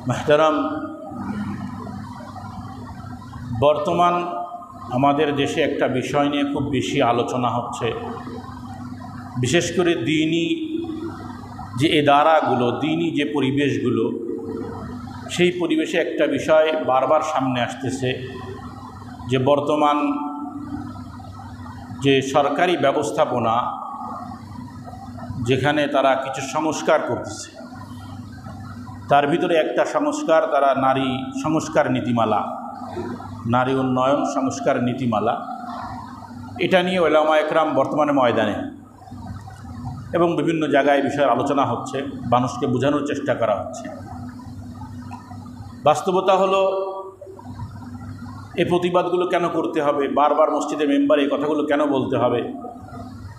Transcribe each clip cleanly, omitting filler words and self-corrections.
মুহতারাম, বর্তমান আমাদের দেশে একটা বিষয় নিয়ে খুব বেশি আলোচনা হচ্ছে। বিশেষ করে দ্বীনি যে ইদারাগুলো, দ্বীনি যে পরিবেশগুলো, সেই পরিবেশে একটা বিষয় বারবার সামনে আসতেছে যে বর্তমান যে সরকারি ব্যবস্থাপনা, যেখানে তারা কিছু সংস্কার করতেছে, তার ভিতরে একটা সংস্কার তারা নারী সংস্কার নীতিমালা, নারী উন্নয়ন সংস্কার নীতিমালা, এটা নিয়ে উলামা একরাম বর্তমানে ময়দানে এবং বিভিন্ন জায়গায় বিষয়ে আলোচনা হচ্ছে, মানুষকে বোঝানোর চেষ্টা করা হচ্ছে। বাস্তবতা হলো এই প্রতিবাদগুলো কেন করতে হবে, বারবার মসজিদে মেম্বার এই কথাগুলো কেন বলতে হবে?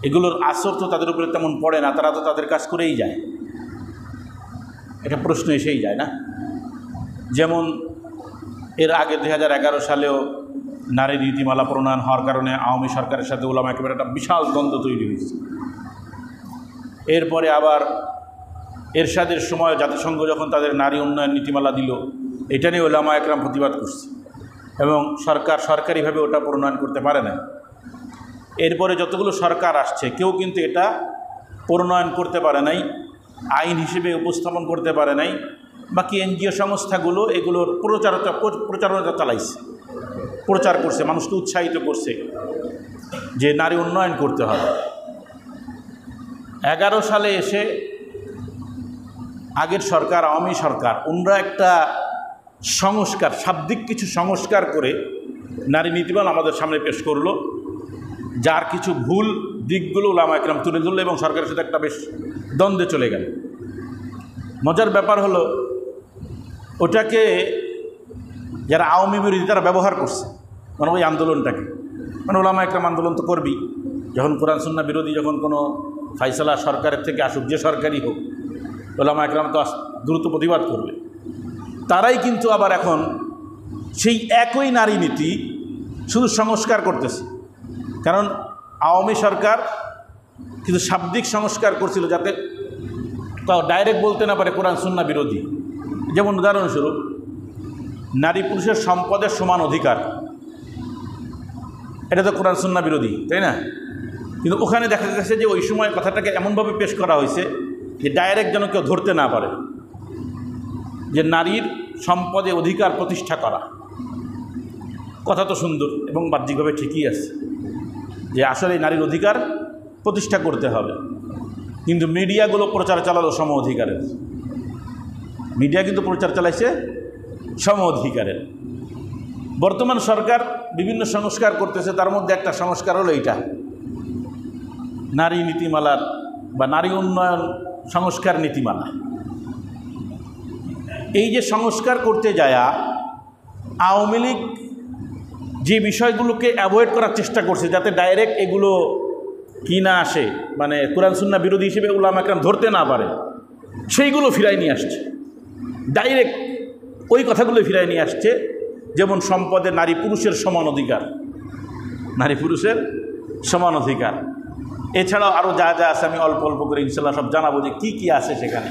এগুলোর আসর তো তাদের উপরে তেমন পড়ে না, তারা তো তাদের কাজ করেই যায়। এটা প্রশ্ন এসেই যায় না? যেমন এর আগে 2011 সালেও নারী নীতিমালা প্রণয়ন হওয়ার কারণে আওয়ামী সরকারের সাথে উলামা একরামের একটা বিশাল দ্বন্দ্ব তৈরি হয়েছে। এরপরে আবার এরশাদের সময় জাতিসংঘ যখন তাদের নারী উন্নয়ন নীতিমালা দিল, এটা নিয়ে উলামা একরাম প্রতিবাদ করছে এবং সরকারিভাবে ওটা প্রণয়ন করতে পারে না। এরপরে যতগুলো সরকার আসছে, কেউ কিন্তু এটা প্রণয়ন করতে পারে নাই, আইন হিসেবে উপস্থাপন করতে পারে নাই। বাকি এনজিও সংস্থাগুলো এগুলোর প্রচারণা চালাইছে, প্রচার করছে, মানুষকে উৎসাহিত করছে যে নারী উন্নয়ন করতে হবে। 11 সালে এসে আগের সরকার, আওয়ামী সরকার, ওনরা একটা সংস্কার, শাব্দিক কিছু সংস্কার করে নারী নীতিমালা আমাদের সামনে পেশ করলো, যার কিছু ভুল দিকগুলো উলামা একরাম তুলে ধরলো এবং সরকারের সাথে একটা বেশ দ্বন্দ্বে চলে গেল। মজার ব্যাপার হলো ওটাকে যারা আওয়ামী বিরোধী তারা ব্যবহার করছে, মানে ওই আন্দোলনটাকে, মানে উলামা একরাম আন্দোলন তো করবি, যখন কোরআন সুন্নাহ বিরোধী যখন কোনো ফাইসালা সরকারের থেকে আসুক, যে সরকারই হোক, উলামা একরাম তো দ্রুত প্রতিবাদ করবে। তারাই কিন্তু আবার এখন সেই একই নারী নীতি শুধু সংস্কার করতেছে। কারণ আওয়ামী সরকার কিন্তু শাব্দিক সংস্কার করছিল যাতে তাও ডাইরেক্ট বলতে না পারে কোরআন সুন্নাহ বিরোধী। যেমন উদাহরণস্বরূপ, নারী পুরুষের সম্পদের সমান অধিকার, এটা তো কোরআন সুন্নাহ বিরোধী, তাই না? কিন্তু ওখানে দেখা গেছে যে ওই সময় কথাটাকে এমনভাবে পেশ করা হয়েছে যে ডাইরেক্ট যেন কেউ ধরতে না পারে যে নারীর সম্পদে অধিকার প্রতিষ্ঠা করা। কথা তো সুন্দর এবং বাহ্যিকভাবে ঠিকই আছে যে আসলে নারীর অধিকার প্রতিষ্ঠা করতে হবে, কিন্তু মিডিয়াগুলো প্রচার চালালো সম অধিকারের। মিডিয়া কিন্তু প্রচার চালাইছে সম অধিকারের। বর্তমান সরকার বিভিন্ন সংস্কার করতেছে, তার মধ্যে একটা সংস্কার হলো এইটা, নারী নীতিমালার বা নারী উন্নয়ন সংস্কার নীতিমালা। এই যে সংস্কার করতে যায় আওয়ামী লীগ যে বিষয়গুলোকে অ্যাভয়েড করার চেষ্টা করছে যাতে ডাইরেক্ট এগুলো কি না আসে, মানে কোরআন সুন্নাহ বিরোধী হিসেবে উলামা একরাম ধরতে না পারে, সেইগুলো ফিরাই নিয়ে আসছে। ডাইরেক্ট ওই কথাগুলো ফিরাই নিয়ে আসছে, যেমন সম্পদে নারী পুরুষের সমান অধিকার, নারী পুরুষের সমান অধিকার। এছাড়াও আরও যা যা আছে আমি অল্প অল্প করে ইনশাল্লাহ সব জানাবো যে কী কী আছে সেখানে।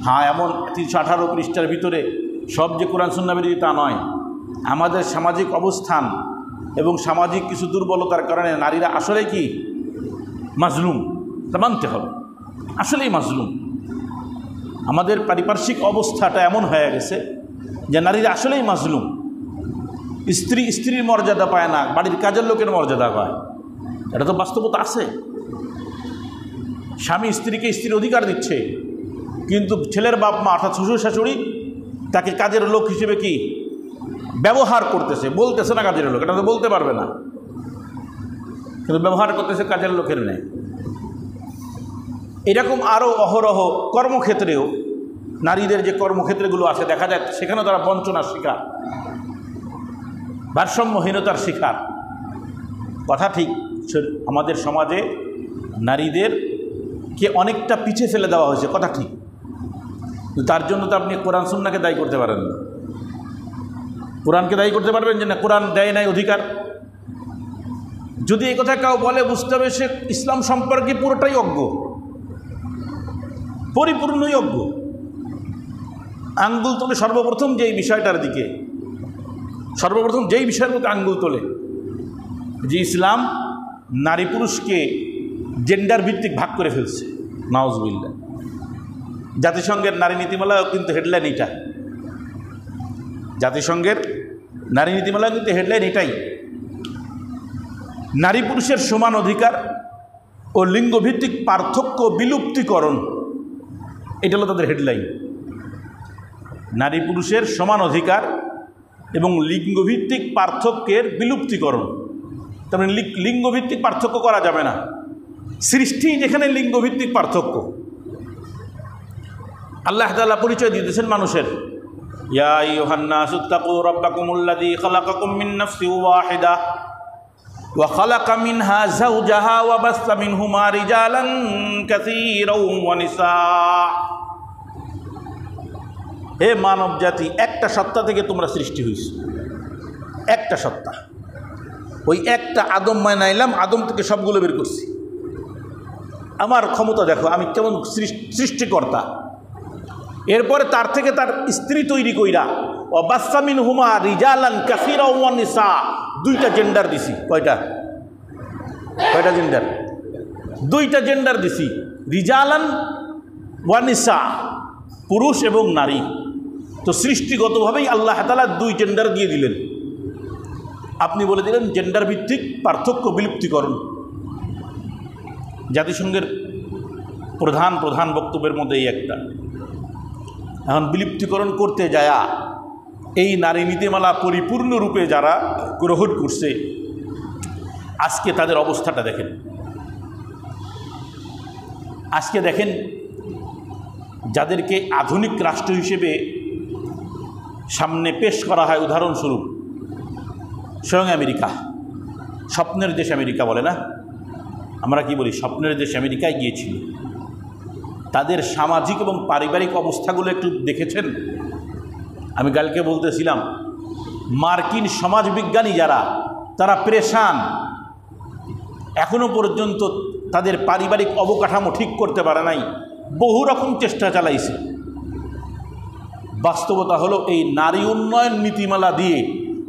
হ্যাঁ, এমন 318 পৃষ্ঠার ভিতরে সব যে কোরআন সুন্নাহ বিরোধী তা নয়। আমাদের সামাজিক অবস্থান এবং সামাজিক কিছু দুর্বলতার কারণে নারীরা আসলে কি মাজলুম, তা মানতে হবে, আসলেই মাজলুম। আমাদের পারিপার্শ্বিক অবস্থাটা এমন হয়ে গেছে যে নারীরা আসলেই মাজলুম। স্ত্রীর মর্যাদা পায় না, বাড়ির কাজের লোকের মর্যাদা পায়, এটা তো বাস্তবতা আছে। স্বামী স্ত্রীকে স্ত্রীর অধিকার দিচ্ছে, কিন্তু ছেলের বাপ মা অর্থাৎ শ্বশুর শাশুড়ি তাকে কাজের লোক হিসেবে কি ব্যবহার করতেছে, বলতেছে না কাজের লোক, এটা তো বলতে পারবে না, কিন্তু ব্যবহার করতেছে কাজের লোকের নেই। এরকম আরও অহরহ কর্মক্ষেত্রেও নারীদের যে কর্মক্ষেত্রগুলো আছে দেখা যায় সেখানেও তারা বঞ্চনার শিকার, ভারসাম্যহীনতার শিকার। কথা ঠিক, আমাদের সমাজে নারীদেরকে অনেকটা পিছিয়ে ফেলে দেওয়া হয়েছে, কথা ঠিক, তার জন্য তো আপনি কোরআন সুন্নাহকে দায়ী করতে পারেন না। কোরআনকে দায়ী করতে পারবেন যে না কোরআন দেয় নাই অধিকার? যদি এই কথা কেউ বলে বুঝতে হবে সে ইসলাম সম্পর্কে পুরোটাই অজ্ঞ, পরিপূর্ণই অজ্ঞ। আঙ্গুল তোলে সর্বপ্রথম যেই বিষয়টার দিকে, সর্বপ্রথম যেই বিষয়ের মধ্যে আঙ্গুল তোলে যে ইসলাম নারী পুরুষকে জেন্ডার ভিত্তিক ভাগ করে ফেলছে। নাউজুবিল্লাহ। জাতিসংঘের নারী নীতিমালাও কিন্তু হেডলাইন এটা, জাতিসংঘের নারী নীতিমালাও কিন্তু হেডলাইন এটাই, নারী পুরুষের সমান অধিকার ও লিঙ্গভিত্তিক পার্থক্য বিলুপ্তিকরণ। এটা হলো তাদের হেডলাইন। নারী পুরুষের সমান অধিকার এবং লিঙ্গভিত্তিক পার্থক্যের বিলুপ্তিকরণ। তার মানে লিঙ্গভিত্তিক পার্থক্য করা যাবে না, সৃষ্টি যেখানে লিঙ্গভিত্তিক পার্থক্য। আল্লাহ তাআলা পরিচয় দিতেছেন মানুষের, ইয়া আইয়ুহান নাসু তাকু রাব্বাকুমুল্লাযী খালাকাকুম মিন নাফসিন ওয়াহিদা ওয়া খালাকা মিনহা যাওজাহা ওয়া বাসসা মিনহুমা রিজালান কাসীরাও ওয়া নিসা। হে মানব জাতি, একটা সত্তা থেকে তোমরা সৃষ্টি হইছ, একটা সত্তা। ওই একটা আদম মানাইলাম, আদম থেকে সবগুলো বের করছি। আমার ক্ষমতা দেখো, আমি কেমন সৃষ্টিকর্তা। এরপরে তার থেকে তার স্ত্রী তৈরি কইরা ওয়া বাসসা মিনহুমা রিজালান কাসীরাও ওয়া নিসা, দুইটা জেন্ডার দিছি। কয়টা জেন্ডার? দুইটা জেন্ডার দিছি, রিজালান ওয়া নিসা, পুরুষ এবং নারী। তো সৃষ্টিগতভাবেই আল্লাহ তাআলা দুই জেন্ডার দিয়ে দিলেন। আপনি বলে দিলেন জেন্ডার ভিত্তিক পার্থক্য বিলুপ্তিকরণ। জাতিসংঘের প্রধান প্রধান বক্তব্যের মধ্যে এই একটা। এখন বিলুপ্তিকরণ করতে যায়া এই নারী নীতিমালা পরিপূর্ণরূপে যারা গ্রহণ করছে, আজকে তাদের অবস্থাটা দেখেন। আজকে দেখেন যাদেরকে আধুনিক রাষ্ট্র হিসেবে সামনে পেশ করা হয়, উদাহরণস্বরূপ স্বয়ং আমেরিকা, স্বপ্নের দেশ আমেরিকা বলে না, আমরা কি বলি, স্বপ্নের দেশ আমেরিকায় গিয়েছিল। তাদের সামাজিক এবং পারিবারিক অবস্থাগুলো একটু দেখেছেন? আমি কালকে বলতেছিলাম, মার্কিন সমাজবিজ্ঞানী যারা, তারা পেরেশান, এখনো পর্যন্ত তাদের পারিবারিক অবকাঠামো ঠিক করতে পারে নাই, বহু রকম চেষ্টা চালাইছে। বাস্তবতা হলো এই নারী উন্নয়ন নীতিমালা দিয়ে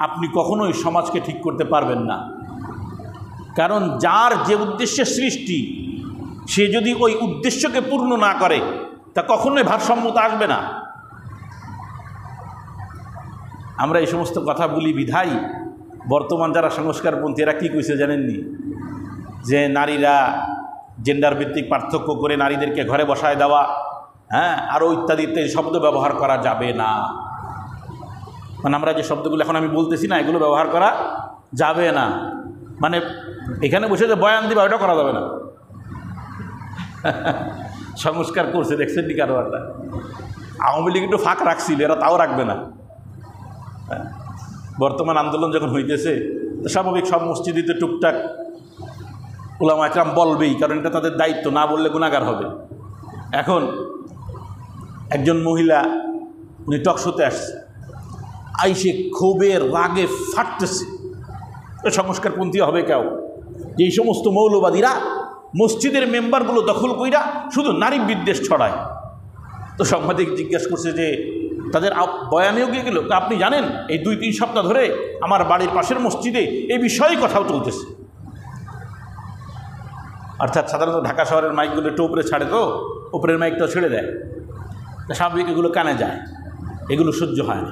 আপনি কখনোই সমাজকে ঠিক করতে পারবেন না। কারণ যার যে উদ্দেশ্যে সৃষ্টি, সে যদি ওই উদ্দেশ্যকে পূর্ণ না করে, তা কখনোই ভারসাম্যতা আসবে না। আমরা এই সমস্ত কথা বলি বিধায় বর্তমান যারা সংস্কারপন্থী, এরা কী কইছে জানেননি? যে নারীরা জেন্ডার ভিত্তিক পার্থক্য করে নারীদেরকে ঘরে বসায় দেওয়া, হ্যাঁ, আরও ইত্যাদি ইত্যাদি শব্দ ব্যবহার করা যাবে না। মানে আমরা যে শব্দগুলো এখন আমি বলতেছি না, এগুলো ব্যবহার করা যাবে না। মানে এখানে বসে যে বয়ান দিবা, ওটা করা যাবে না। সংস্কার করছে, দেখছেন নি কারবারটা? আওয়ামী লীগ একটু ফাঁক রাখছিল, এরা তাও রাখবে না। বর্তমান আন্দোলন যখন হইতেছে, তো স্বাভাবিক সব মসজিদে টুকটাক উলামা একরাম বলবেই, কারণ এটা তাদের দায়িত্ব, না বললে গুনাহগার হবে। এখন একজন মহিলা, উনি টকশোতে আসছে, আইসে ক্ষোভের রাগে ফাটতেছে। সংস্কারপন্থী হবে কেউ যে এই সমস্ত মৌলবাদীরা মসজিদের মেম্বারগুলো দখল কইরা শুধু নারী বিদ্বেষ ছড়ায়। তো সাংবাদিক জিজ্ঞাসা করছে যে তাদের বয়ানেও গিয়ে গেল, আপনি জানেন এই 2-3 সপ্তাহ ধরে আমার বাড়ির পাশের মসজিদে এই বিষয়ে কথাও চলতেছে। অর্থাৎ সাধারণত ঢাকা শহরের মাইকগুলো একটু উপরে ছাড়ে, তো উপরের মাইকটাও ছেড়ে দেয়, স্বাভাবিক এগুলো কানে যায়, এগুলো সহ্য হয় না,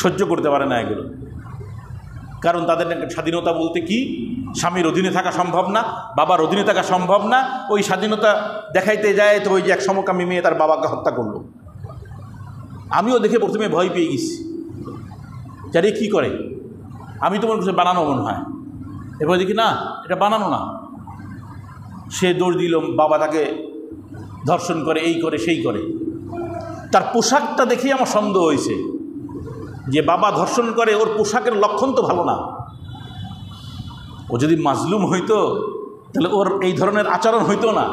সহ্য করতে পারে না এগুলো। কারণ তাদের স্বাধীনতা বলতে কি, স্বামীর অধীনে থাকা সম্ভব না, বাবার অধীনে থাকা সম্ভব না। ওই স্বাধীনতা দেখাইতে যায় তো ওই যে এক সমকামী মেয়ে তার বাবাকে হত্যা করলো। আমিও দেখে প্রথমে ভয় পেয়ে গেছি, যারে কী করে, আমি তো মনে করছি বানানো মনে হয়। এবার দেখি না, এটা বানানো না। সে দৌড় দিল, বাবা তাকে ধর্ষণ করে, এই করে সেই করে। তার পোশাকটা দেখেই আমার সন্দেহ হয়েছে যে বাবা ধর্ষণ করে, ওর পোশাকের লক্ষণ তো ভালো না। ও যদি মাজলুম হইতো তাহলে ওর এই ধরনের আচরণ হইতো না,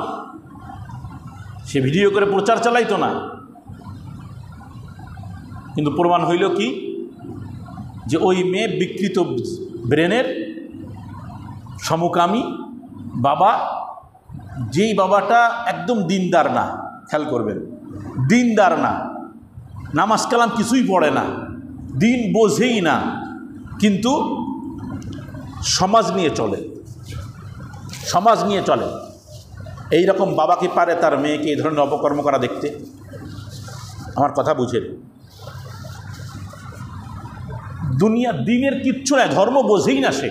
সে ভিডিও করে প্রচার চালাইতো না। কিন্তু প্রমাণ হইল কি, যে ওই মেয়ে বিকৃত ব্রেনের সমকামী বাবা, যেই বাবাটা একদম দিনদার না, খেয়াল করবেন, দিনদার না, নামাজ কালাম কিছুই পড়ে না, দিন বোঝেই না, কিন্তু সমাজ নিয়ে চলে, সমাজ নিয়ে চলে। এই রকম বাবা কি পারে তার মেয়েকে এই ধরনের অপকর্ম করা দেখতে? আমার কথা বুঝেন, দুনিয়া দিনের কিচ্ছু নাই, ধর্ম বোঝেই না সে,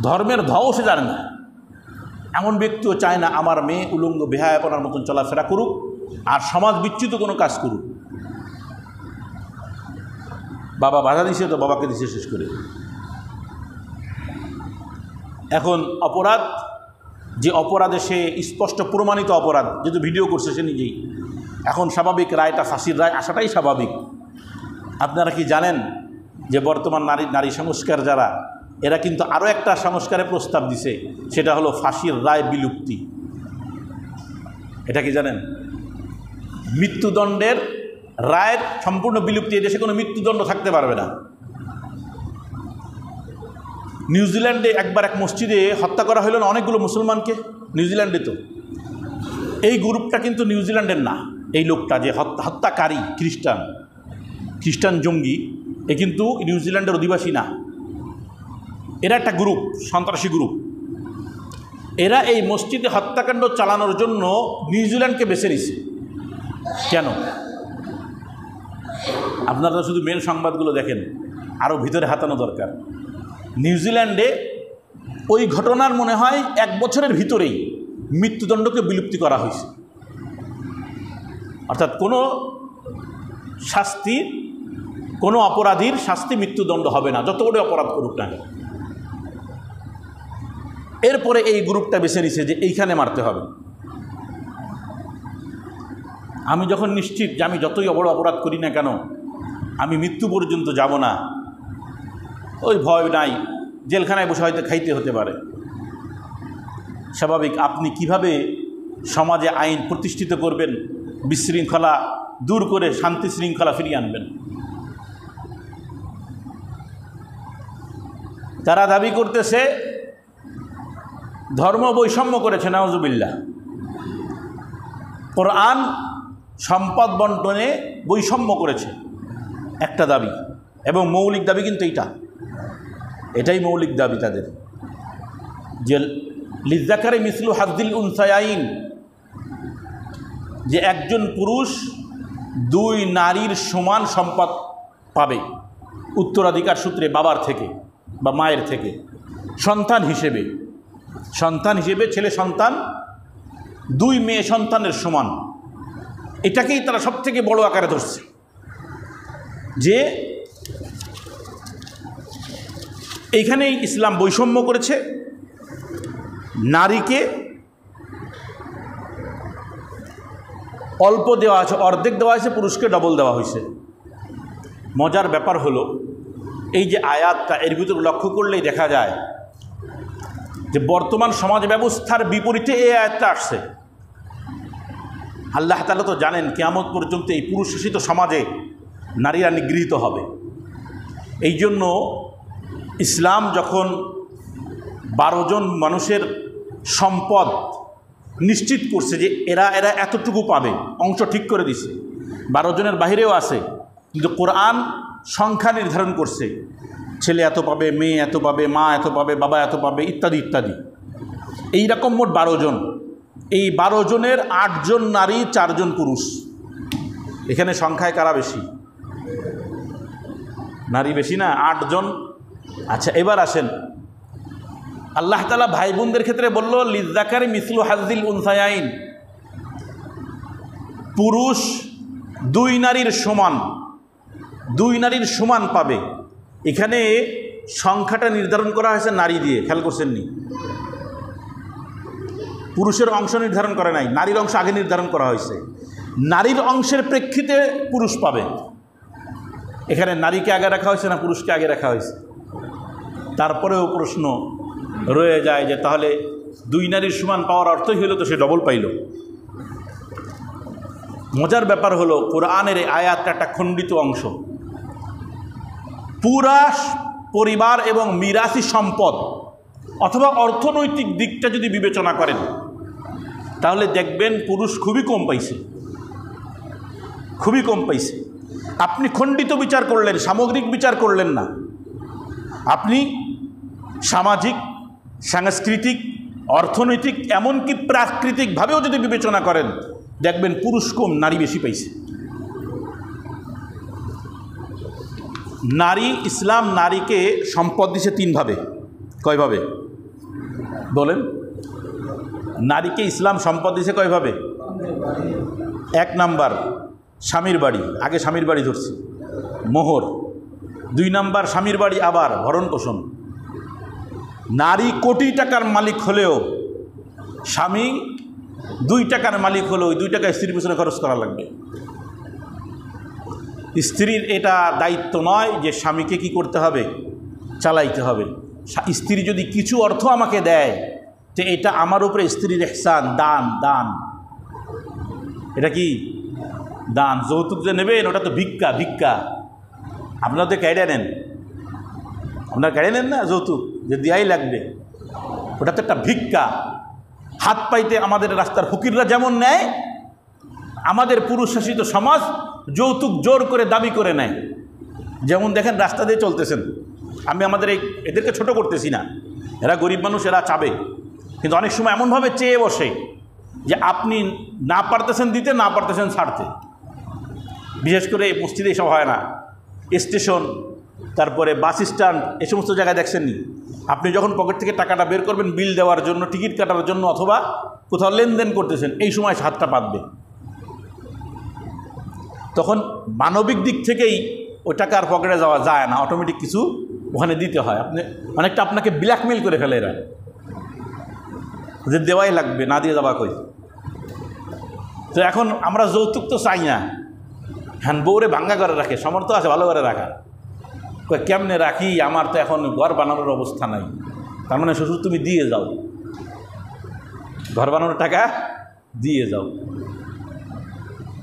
ধর্মের ধাও সে জানে না। এমন ব্যক্তিও চায় না আমার মেয়ে উলঙ্গ বেহায়াপনার মতন চলাফেরা করুক আর সমাজ বিচ্যুত কোনো কাজ করুক। বাবা বাধা দিছে তো বাবাকে দিছে শেষ করে। এখন অপরাধ, যে অপরাধে সে স্পষ্ট প্রমাণিত অপরাধ, যেহেতু ভিডিও করছে সে নিজেই, এখন স্বাভাবিক রায়টা ফাঁসির রায় আসাটাই স্বাভাবিক। আপনারা কি জানেন যে বর্তমান নারী সংস্কার যারা, এরা কিন্তু আরও একটা সংস্কারের প্রস্তাব দিছে, সেটা হলো ফাঁসির রায় বিলুপ্তি। এটা কি জানেন? মৃত্যুদণ্ডের রায়ের সম্পূর্ণ বিলুপ্তি, এদেশে কোনো মৃত্যুদণ্ড থাকতে পারবে না। নিউজিল্যান্ডে একবার এক মসজিদে হত্যা করা হলো না অনেকগুলো মুসলমানকে, নিউজিল্যান্ডে। তো এই গ্রুপটা কিন্তু নিউজিল্যান্ডের না, এই লোকটা যে হত্যাকারী খ্রিস্টান জঙ্গি, এ কিন্তু নিউজিল্যান্ডের অধিবাসী না, এরা একটা গ্রুপ, সন্ত্রাসী গ্রুপ। এরা এই মসজিদে হত্যাকাণ্ড চালানোর জন্য নিউজিল্যান্ডকে বেছে নিছে। কেন? আপনারা শুধু মেন সংবাদগুলো দেখেন, আরও ভিতরে হাতানো দরকার। নিউজিল্যান্ডে ওই ঘটনার মনে হয় 1 বছরের ভিতরেই মৃত্যুদণ্ডকে বিলুপ্তি করা হয়েছে। অর্থাৎ কোনো অপরাধীর শাস্তি মৃত্যুদণ্ড হবে না, যত বড় অপরাধ করুক না। এরপরে এই গ্রুপটা বেছে নিছে যে এইখানে মারতে হবে। আমি যখন নিশ্চিত যে আমি যতই বড় অপরাধ করি না কেন আমি মৃত্যু পর্যন্ত যাব না, ওই ভয় নাই, জেলখানায় বসে হয়তো খাইতে হতে পারে। স্বাভাবিক, আপনি কিভাবে সমাজে আইন প্রতিষ্ঠিত করবেন, বিশৃঙ্খলা দূর করে শান্তি শৃঙ্খলা ফিরিয়ে আনবেন? তারা দাবি করতেছে ধর্ম বৈষম্য করেছে, নাউজুবিল্লাহ। কোরআন সম্পদ বন্টনে বৈষম্য করেছে, একটা দাবি, এবং মৌলিক দাবি কিন্তু এটাই মৌলিক দাবি তাদের, যে লিজ্জাকারি মিসলু হাদ্দিল উনসায়াইন, যে একজন পুরুষ 2 নারীর সমান সম্পদ পাবে উত্তরাধিকার সূত্রে, বাবার থেকে বা মায়ের থেকে, সন্তান হিসেবে ছেলে সন্তান 2 মেয়ে সন্তানের সমান। এটাকেই তারা সবথেকে বড় আকারে ধরছে, যে এইখানেই ইসলাম বৈষম্য করেছে, নারীকে অল্প দেওয়া আছে, অর্ধেক দেওয়া হয়েছে, পুরুষকে ডবল দেওয়া হয়েছে। মজার ব্যাপার হলো এই যে আয়াতটা, এর ভিতরে লক্ষ্য করলেই দেখা যায় যে বর্তমান সমাজ ব্যবস্থার বিপরীতে এই আয়াতটা আসছে। আল্লাহ তাআলা তো জানেন কিয়ামত পর্যন্ত এই পুরুষ শাসিত সমাজে নারীরা নিগৃহীত হবে। এই জন্য ইসলাম যখন 12 জন মানুষের সম্পদ নিশ্চিত করছে যে এরা এতটুকু পাবে, অংশ ঠিক করে দিছে, 12 জনের বাহিরেও আছে, কিন্তু কোরআন সংখ্যা নির্ধারণ করছে, ছেলে এত পাবে, মেয়ে এত পাবে, মা এত পাবে, বাবা এত পাবে, ইত্যাদি ইত্যাদি। এইরকম মোট 12 জন। এই 12 জনের 8 জন নারী, 4 জন পুরুষ। এখানে সংখ্যায় কারা বেশি? নারী বেশি না? 8 জন। আচ্ছা, এবার আসেন, আল্লাহ তাআলা ভাই বোনদের ক্ষেত্রে বলল লিজ্জাকারি মিসলু হাযিল উনসায়াইন, পুরুষ 2 নারীর সমান পাবে। এখানে সংখ্যাটা নির্ধারণ করা হয়েছে নারী দিয়ে, খেয়াল করছেন নি? পুরুষের অংশ নির্ধারণ করা নাই, নারীর অংশ আগে নির্ধারণ করা হয়েছে। নারীর অংশের প্রেক্ষিতে পুরুষ পাবে। এখানে নারীকে আগে রাখা হয়েছে না পুরুষকে আগে রাখা হয়েছে? তারপরেও প্রশ্ন রয়ে যায় যে তাহলে 2 নারীর সমান পাওয়ার অর্থই হলো তো সে ডবল পাইল। মজার ব্যাপার হলো কোরআনের এই আয়াতটা একটা খণ্ডিত অংশ। পুরা পরিবার এবং মিরাসি সম্পদ অথবা অর্থনৈতিক দিকটা যদি বিবেচনা করেন তাহলে দেখবেন পুরুষ খুবই কম পাইছে। খুবই কম পাইছে। আপনি খণ্ডিত বিচার করলেন, সামগ্রিক বিচার করলেন না। আপনি সামাজিক, সাংস্কৃতিক, অর্থনৈতিক, এমনকি প্রাকৃতিকভাবেও যদি বিবেচনা করেন, দেখবেন পুরুষ কম, নারী বেশি পাইছে। নারী, ইসলাম নারীকে সম্পদ দিছে তিনভাবে। কয়ভাবে বলেন? নারীকে ইসলাম সম্পদ দিছে কয়ভাবে? এক নাম্বার স্বামীর বাড়ি, আগে স্বামীর বাড়ি ধরছি, মোহর। 2 নাম্বার স্বামীর বাড়ি, আবার ভরণ পোষণ। নারী কোটি টাকার মালিক হলেও, স্বামী 2 টাকার মালিক হলেও ওই 2 টাকা স্ত্রীর পিছনে খরচ করা লাগবে। স্ত্রীর এটা দায়িত্ব নয় যে স্বামীকে কি করতে হবে, চালাইতে হবে। স্ত্রী যদি কিছু অর্থ আমাকে দেয়, তো এটা আমার উপরে স্ত্রীর ইহসান, দান। দান এটা কি দান। যৌতুক যে নেবেন ওটা তো ভিক্ষা। ভিক্ষা আপনারা তো কেড়ে নেন, আপনারা কেড়ে নেন না যৌতুক, যে দেয়াই লাগবে, ওটা তো একটা ভিক্ষা। হাত পাইতে আমাদের রাস্তার ফকিররা যেমন নেয়, আমাদের পুরুষ শাসিত সমাজ যৌতুক জোর করে দাবি করে নেয়। যেমন দেখেন রাস্তা দিয়ে চলতেছেন, আমি আমাদের এদেরকে ছোট করতেছি না, এরা গরিব মানুষ, এরা চাবে, কিন্তু অনেক সময় এমনভাবে চেয়ে বসে যে আপনি না পারতেছেন দিতে, না পারতেছেন ছাড়তে। বিশেষ করে মসজিদে এসব হয় না, স্টেশন, তারপরে বাস স্ট্যান্ড, এই সমস্ত জায়গায় দেখছেননি, আপনি যখন পকেট থেকে টাকাটা বের করবেন বিল দেওয়ার জন্য, টিকিট কাটার জন্য, অথবা কোথাও লেনদেন করতেছেন, এই সময় হাতটা পাতবে। তখন মানবিক দিক থেকেই ওই টাকা আর পকেটে যাওয়া যায় না, অটোমেটিক কিছু ওখানে দিতে হয়। আপনি অনেকটা আপনাকে ব্ল্যাকমেল করে ফেলে এরা, যে দেওয়াই লাগবে, না দিয়ে যাওয়া কই। তো এখন আমরা যৌতুক তো চাই না, হ্যাঁ বউরে ভাঙ্গা করে রাখে, সামর্থ্য আছে ভালো করে রাখার, কেমনে রাখি, আমার তো এখন ঘর বানানোর অবস্থা নাই। তার মানে শ্বশুর তুমি দিয়ে যাও, ঘর বানানোর টাকা দিয়ে যাও।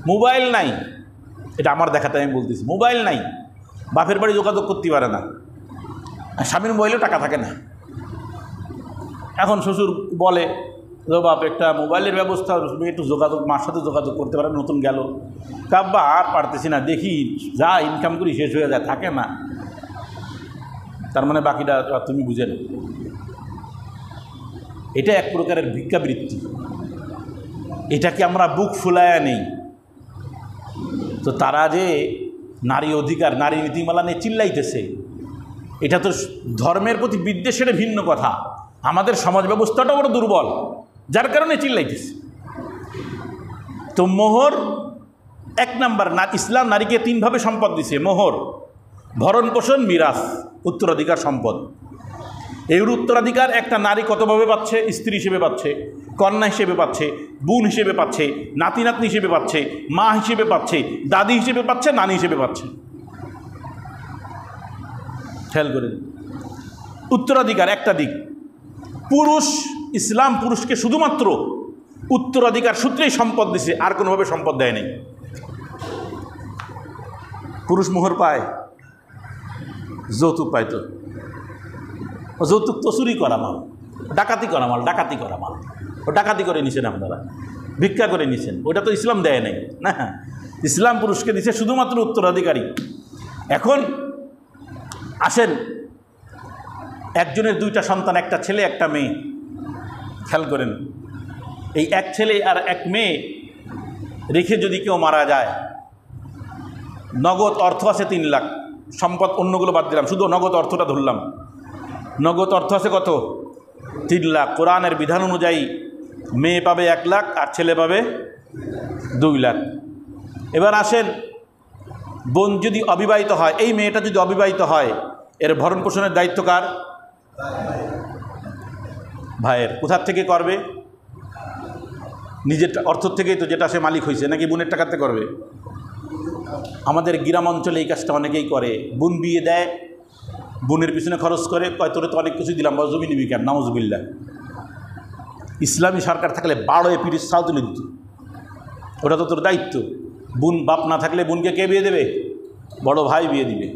মোবাইল নাই, এটা আমার দেখাতে আমি বলতেছি, মোবাইল নাই, বাপের বাড়ি যোগাযোগ করতে পারে না, স্বামীর মোবাইলেও টাকা থাকে না। এখন শ্বশুর বলে, বাপ একটা মোবাইলের ব্যবস্থা, একটু যোগাযোগ, মার সাথে যোগাযোগ করতে পারে, নতুন গেল, কাব্বা আর পারতেছি না, দেখি যা ইনকাম করি শেষ হয়ে যায়, থাকে না। তার মানে বাকিটা তুমি বুঝে নাও। এটা এক প্রকারের ভিক্ষাবৃত্তি, এটাকে আমরা বুক ফুলায়া নেই। তো তারা যে নারী অধিকার, নারী নীতিমালা নিয়ে চিল্লাইতেছে, এটা তো ধর্মের প্রতি বিদ্বেষের ভিন্ন কথা। আমাদের সমাজ ব্যবস্থাটা বড় দুর্বল, যার কারণে চিল্লাইতেছে। তো মোহর এক নাম্বার, ইসলাম নারীকে 3 ভাবে সম্পদ দিছে: মোহর, ভরণ পোষণ, মিরাস, উত্তরাধিকার সম্পদ। এই উত্তরাধিকার একটা নারী কতভাবে পাচ্ছে? স্ত্রী হিসেবে পাচ্ছে, কন্যা হিসেবে পাচ্ছে, বোন হিসেবে পাচ্ছে, নাতি নাতনি হিসেবে পাচ্ছে, মা হিসেবে পাচ্ছে, দাদি হিসেবে পাচ্ছে, নানি হিসেবে পাচ্ছে। খেয়াল করেন, উত্তরাধিকার একটা দিক। পুরুষ, ইসলাম পুরুষকে শুধুমাত্র উত্তরাধিকার সূত্রেই সম্পদ দিছে, আর কোনোভাবে সম্পদ দেয় নাই। পুরুষ মোহর পায়, যৌতুক পায়। তো যৌতুক তো চুরি করা মাল, ডাকাতি করা মাল, ডাকাতি করা মাল। ও ডাকাতি করে নিছেন আপনারা, ভিক্ষা করে নিছেন, ওটা তো ইসলাম দেয় নাই না। ইসলাম পুরুষকে দিছে শুধুমাত্র উত্তরাধিকারী। এখন আসেন, একজনের 2টা সন্তান, একটা ছেলে একটা মেয়ে। খেয়াল করেন, এই এক ছেলে আর এক মেয়ে রেখে যদি কেউ মারা যায়, নগদ অর্থ আছে 3 লাখ, সম্পদ অন্যগুলো বাদ দিলাম, শুধু নগদ অর্থটা ধরলাম। নগদ অর্থ আছে কত? 3 লাখ। কোরআনের বিধান অনুযায়ী মেয়ে পাবে 1 লাখ আর ছেলে পাবে 2 লাখ। এবার আসেন, বোন যদি অবিবাহিত হয়, এই মেয়েটা যদি অবিবাহিত হয়, এর ভরণ পোষণের দায়িত্ব কার? ভাইয়ের। কোথার থেকে করবে? নিজের অর্থ থেকেই তো, যেটা সে মালিক হয়েছে, নাকি বোনের টাকাতে করবে? আমাদের গ্রাম অঞ্চলে এই কাজটা অনেকেই করে। বোন বিয়ে দেয়, বোনের পিছনে খরচ করে, তোরে তো অনেক কিছু দিলাম, বা জমি নিবি কেন? নাউজুবিল্লাহ। ইসলামী সরকার থাকলে 12 পিরিচ চাল তুলে দিত, ওটা তো তোর দায়িত্ব। বোন, বাপ না থাকলে বোনকে কে বিয়ে দেবে? বড় ভাই বিয়ে দিবে।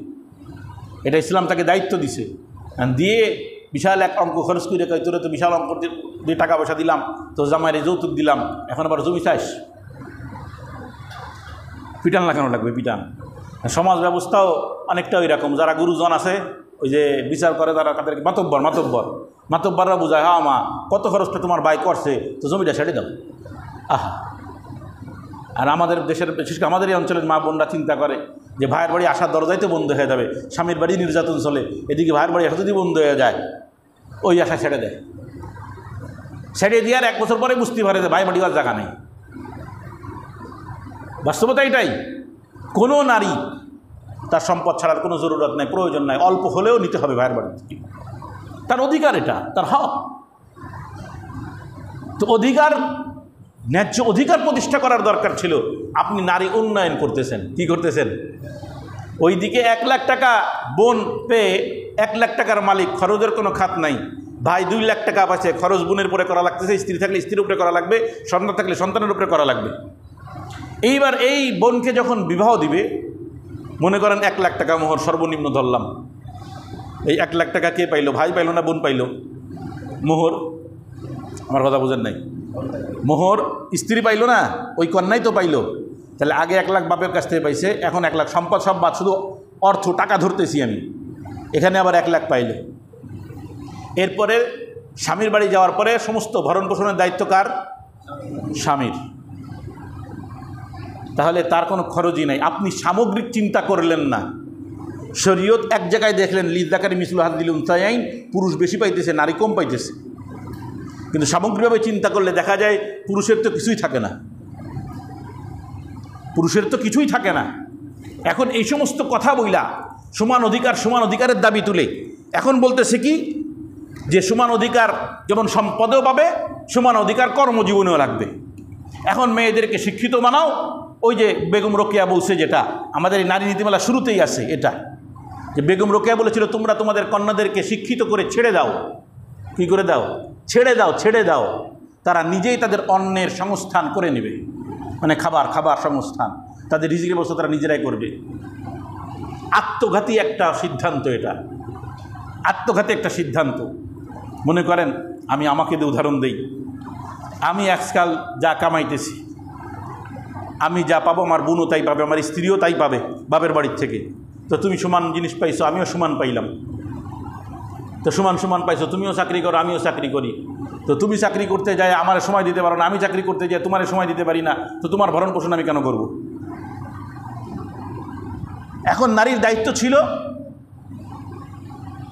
এটা ইসলাম তাকে দায়িত্ব দিছে, দিয়ে বিশাল এক অঙ্ক খরচ করে, তোরে তো বিশাল অঙ্ক দিয়ে টাকা পয়সা দিলাম, তো জামাইরে যৌতুক দিলাম, এখন আবার জমি চাস। পিটান লাগানো লাগবে, পিটান। সমাজ ব্যবস্থাও অনেকটা ওই রকম, যারা গুরুজন আছে ওই যে বিচার করে তারা তাদেরকে মাতব্বররা বোঝায়, হ্যাঁ মা কত খরচটা তোমার ভাই করছে, তো জমিটা ছেড়ে দাও। আহা, আর আমাদের দেশের বিশেষ করে আমাদের এই অঞ্চলের মা বোনরা চিন্তা করে যে ভাইয়ের বাড়ি আসার দরজাই তো বন্ধ হয়ে যাবে, স্বামীর বাড়ি নির্যাতন চলে, এদিকে ভাইয়ের বাড়ি আসা যদি বন্ধ হয়ে যায়, ওই আশা ছেড়ে দেয়। ছেড়ে দিয়ে আর 1 বছর পরে বুঝতে পারে যে ভাই বাড়ি আর জায়গা নেই। বাস্তবতা এটাই, কোনো নারী তার সম্পদ ছাড়ার কোনো জরুরত নেই, প্রয়োজন নাই, অল্প হলেও নিতে হবে ভাইয়ের বাড়ি থেকে, তার অধিকার, এটা তার হক। তো অধিকার, ন্যায্য অধিকার প্রতিষ্ঠা করার দরকার ছিল। আপনি নারী উন্নয়ন করতেছেন, কি করতেছেন? ওইদিকে 1 লাখ টাকা বোন পেয়ে 1 লাখ টাকার মালিক, খরচের কোনো খাত নাই, ভাই 2 লাখ টাকা পাচ্ছে, খরচ বোনের উপরে করা লাগতেছে, স্ত্রী থাকলে স্ত্রীর উপরে করা লাগবে, সন্তান থাকলে সন্তানের উপরে করা লাগবে। এইবার এই বোনকে যখন বিবাহ দিবে, মনে করেন 1 লাখ টাকা মোহর সর্বনিম্ন ধরলাম, এই 1 লাখ টাকা কে পাইলো? ভাই পাইলো না বোন পাইলো? মোহর, আমার কথা বোঝেন নাই, মোহর স্ত্রী পাইলো না, ওই কন্যাই তো পাইলো। তাহলে আগে 1 লাখ বাপের কাছ থেকে পাইছে, এখন 1 লাখ, সম্পদ সব বাদ, শুধু অর্থ টাকা ধরতেছি আমি, এখানে আবার 1 লাখ পাইলো। এরপরে স্বামীর বাড়ি যাওয়ার পরে সমস্ত ভরণ পোষণের দায়িত্ব কার? স্বামীর। তাহলে তার কোনো খরচই নাই, আপনি সামগ্রিক চিন্তা করলেন না। শরীয়ত এক জায়গায় দেখলেন লিযযাকারি মিসলু হাযযিল উনসায়াইন, পুরুষ বেশি পাইতেছে, নারী কম পাইতেছে, কিন্তু সামগ্রিকভাবে চিন্তা করলে দেখা যায় পুরুষের তো কিছুই থাকে না, পুরুষের তো কিছুই থাকে না। এখন এই সমস্ত কথা বইলা সমান অধিকারের দাবি তুলে এখন বলতেছে কি, যে সমান অধিকার যেমন সম্পদেও পাবে, সমান অধিকার কর্মজীবনেও লাগবে। এখন মেয়েদেরকে শিক্ষিত বানাও, ওই যে বেগম রোকেয়া বলছে, যেটা আমাদের এই নারী নীতিমালা শুরুতেই আছে, এটা যে বেগম রোকেয়া বলেছিল, তোমরা তোমাদের কন্যাদেরকে শিক্ষিত করে ছেড়ে দাও। কী করে দাও? ছেড়ে দাও, তারা নিজেই তাদের অন্নের সংস্থান করে নেবে, মানে খাবার সংস্থান, তাদের রিজিকের ব্যবস্থা তারা নিজেরাই করবে। আত্মঘাতী একটা সিদ্ধান্ত, এটা আত্মঘাতী একটা সিদ্ধান্ত। মনে করেন, আমি আমাকে দিয়ে উদাহরণ দেই, আমি আজকাল যা কামাইতেছি, আমি যা পাবো আমার বোনও তাই পাবে, আমার স্ত্রীও তাই পাবে বাপের বাড়ির থেকে। তো তুমি সমান জিনিস পাইছো, আমিও সমান পাইলাম, তো সমান পাইছো, তুমিও চাকরি করো আমিও চাকরি করি, তো তুমি চাকরি করতে যায় আমার সময় দিতে পারো না, আমি চাকরি করতে যাই তোমার সময় দিতে পারি না, তো তোমার ভরণ পোষণ আমি কেন করব? এখন নারীর দায়িত্ব ছিল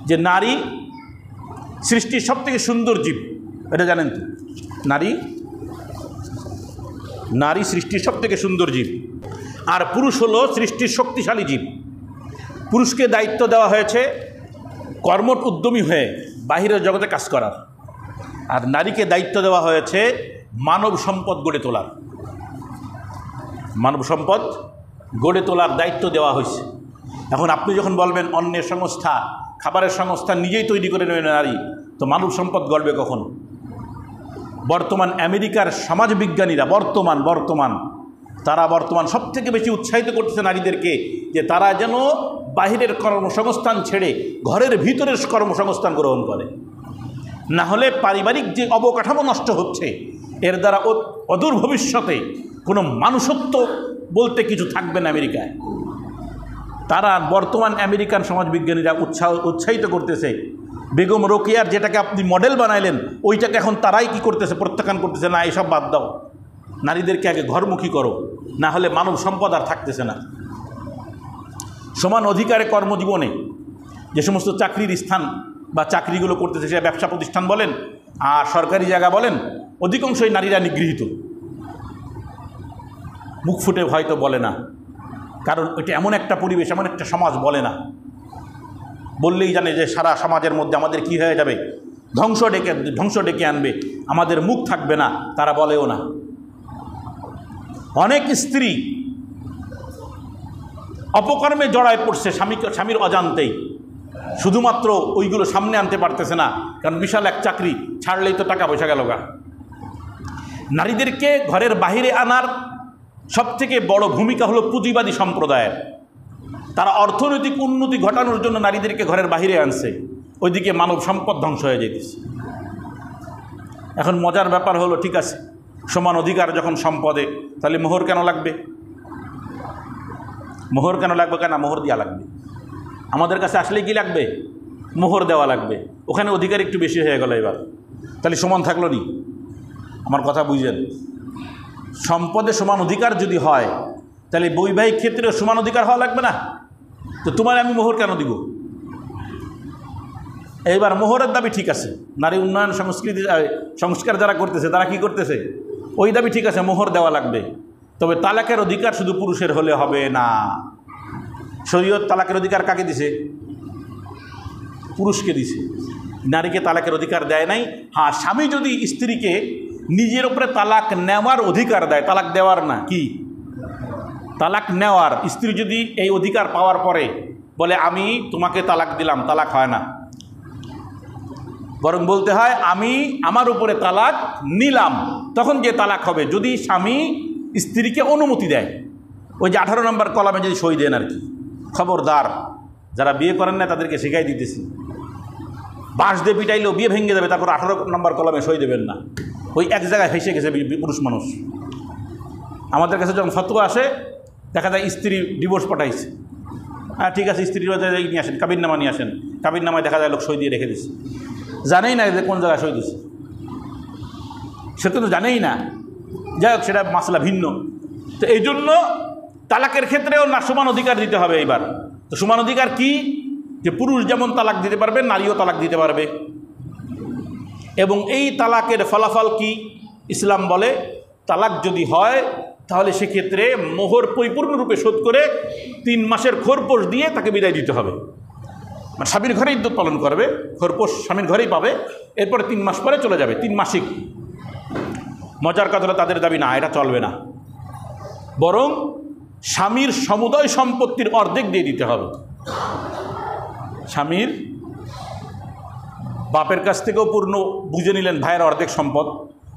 যে নারী সৃষ্টির সবথেকে সুন্দর জীব, এটা জানেন তো? নারী সৃষ্টির সবথেকে সুন্দর জীব, আর পুরুষ হলো সৃষ্টির শক্তিশালী জীব। পুরুষকে দায়িত্ব দেওয়া হয়েছে কর্মঠ উদ্যমী হয়ে বাহিরের জগতে কাজ করার, আর নারীকে দায়িত্ব দেওয়া হয়েছে মানব সম্পদ গড়ে তোলার। মানব সম্পদ গড়ে তোলার দায়িত্ব দেওয়া হয়েছে। এখন আপনি যখন বলবেন অন্যের সংস্থা, খাবারের সংস্থা নিজেই তৈরি করে নেবেন নারী, তো মানব সম্পদ গড়বে কখন? বর্তমান আমেরিকার সমাজবিজ্ঞানীরা তারা সবথেকে বেশি উৎসাহিত করতেছে নারীদেরকে, যে তারা যেন বাহিরের কর্মসংস্থান ছেড়ে ঘরের ভিতরের কর্মসংস্থান গ্রহণ করে, না হলে পারিবারিক যে অবকাঠামো নষ্ট হচ্ছে, এর দ্বারা অদূর ভবিষ্যতে কোনো মানুষত্ব বলতে কিছু থাকবে না আমেরিকায়। তারা বর্তমান আমেরিকান সমাজবিজ্ঞানীরা উৎসাহিত করতেছে বেগম রোকেয়ার যেটাকে আপনি মডেল বানাইলেন, ওইটাকে এখন তারাই কি করতেছে? প্রত্যাখ্যান করতেছে, না এসব বাদ দাও, নারীদেরকে আগে ঘরমুখী করো, না হলে মানব সম্পদ আর থাকতেছে না। সমান অধিকারে কর্মজীবনে যে সমস্ত চাকরির স্থান বা চাকরিগুলো করতেছে, সে ব্যবসা প্রতিষ্ঠান বলেন আর সরকারি জায়গা বলেন, অধিকাংশই নারীরা নিগৃহীত। মুখ ফুটে হয়তো বলে না, কারণ এটা এমন একটা পরিবেশ, এমন একটা সমাজ, বলে না, বললেই জানে যে সারা সমাজের মধ্যে আমাদের কি হয়ে যাবে, ধ্বংস ডেকে আনবে, আমাদের মুখ থাকবে না, তারা বলেও না। অনেক স্ত্রী অপকর্মে জড়ায় পড়ছে স্বামীর অজান্তেই, শুধুমাত্র ওইগুলো সামনে আনতে পারতেছে না, কারণ বিশাল এক চাকরি ছাড়লেই তো টাকা পয়সা গেল গা। নারীদেরকে ঘরের বাহিরে আনার সবথেকে বড় ভূমিকা হলো পুঁজিবাদী সম্প্রদায়ের। তারা অর্থনৈতিক উন্নতি ঘটানোর জন্য নারীদেরকে ঘরের বাহিরে আনছে, ওইদিকে মানব সম্পদ ধ্বংস হয়ে যেতেছে। এখন মজার ব্যাপার হলো, ঠিক আছে সমান অধিকার যখন সম্পদে, তাহলে মোহর কেন লাগবে? মোহর কেন লাগবে? কেন মোহর দেওয়া লাগবে। আমাদের কাছে আসলে কি লাগবে? মোহর দেওয়া লাগবে। ওখানে অধিকার একটু বেশি হয়ে গেল এবার, তাহলে সমান থাকলো নি? আমার কথা বুঝলেন? সম্পদে সমান অধিকার যদি হয় তাহলে বৈবাহিক ক্ষেত্রেও সমান অধিকার হওয়া লাগবে না? তো তোমার আমি মোহর কেন দিব? এইবার মোহরের দাবি ঠিক আছে, নারী উন্নয়ন সংস্কার যারা করতেছে তারা কি করতেছে, ওই দাবি ঠিক আছে, মোহর দেওয়া লাগবে। তবে তালাকের অধিকার শুধু পুরুষের হলে হবে না। শরীয়ত তালাকের অধিকার কাকে দিছে? পুরুষকে দিছে, নারীকে তালাকের অধিকার দেয় নাই। হ্যাঁ, স্বামী যদি স্ত্রীকে নিজের উপরে তালাক নেওয়ার অধিকার দেয়, তালাক দেওয়ার না, কি তালাক নেওয়ার, স্ত্রী যদি এই অধিকার পাওয়ার পরে বলে আমি তোমাকে তালাক দিলাম, তালাক হয় না, বরং বলতে হয় আমি আমার উপরে তালাক নিলাম। তখন যে তালাক হবে যদি স্বামী স্ত্রীকে অনুমতি দেয়। ওই যে 18 নম্বর কলামে যদি সই দেন আর কি। খবরদার, যারা বিয়ে করেন না তাদেরকে শিখাই দিতেছি, বাঁশ দিয়ে পিটাইলেও বিয়ে ভেঙে যাবে, তারপর 18 নম্বর কলামে সই দেবেন না। ওই এক জায়গায় ফেসে গেছে পুরুষ মানুষ। আমাদের কাছে যখন ফতোয়া আসে দেখা যায় স্ত্রী ডিভোর্স পাঠাইছে, হ্যাঁ ঠিক আছে, স্ত্রীর নিয়ে আসেন, কাবিননামা নিয়ে আসেন, কাবিননামায় দেখা যায় লোক সই দিয়ে রেখে দিচ্ছে, জানেই না যে কোন জায়গায় সই দিচ্ছে, সে কিন্তু জানেই না। যাই হোক, সেটা মাসলা ভিন্ন। তো এই জন্য তালাকের ক্ষেত্রেও না সমান অধিকার দিতে হবে। এইবার তো সমান অধিকার কি? যে পুরুষ যেমন তালাক দিতে পারবে, নারীও তালাক দিতে পারবে। এবং এই তালাকের ফলাফল কি? ইসলাম বলে তালাক যদি হয় তাহলে সেক্ষেত্রে মোহর পরিপূর্ণরূপে শোধ করে 3 মাসের খোরপোশ দিয়ে তাকে বিদায় দিতে হবে। মানে স্বামীর ঘরে ইদ্যত পালন করবে, খোরপোশ স্বামীর ঘরেই পাবে, এরপরে 3 মাস পরে চলে যাবে, 3 মাসিক। মজার কথা তাদের দাবি না, এটা চলবে না, বরং স্বামীর সমুদয় সম্পত্তির অর্ধেক দিয়ে দিতে হবে। স্বামীর বাপের কাছ থেকেও পূর্ণ বুঝে নিলেন ভাইয়ের অর্ধেক সম্পদ,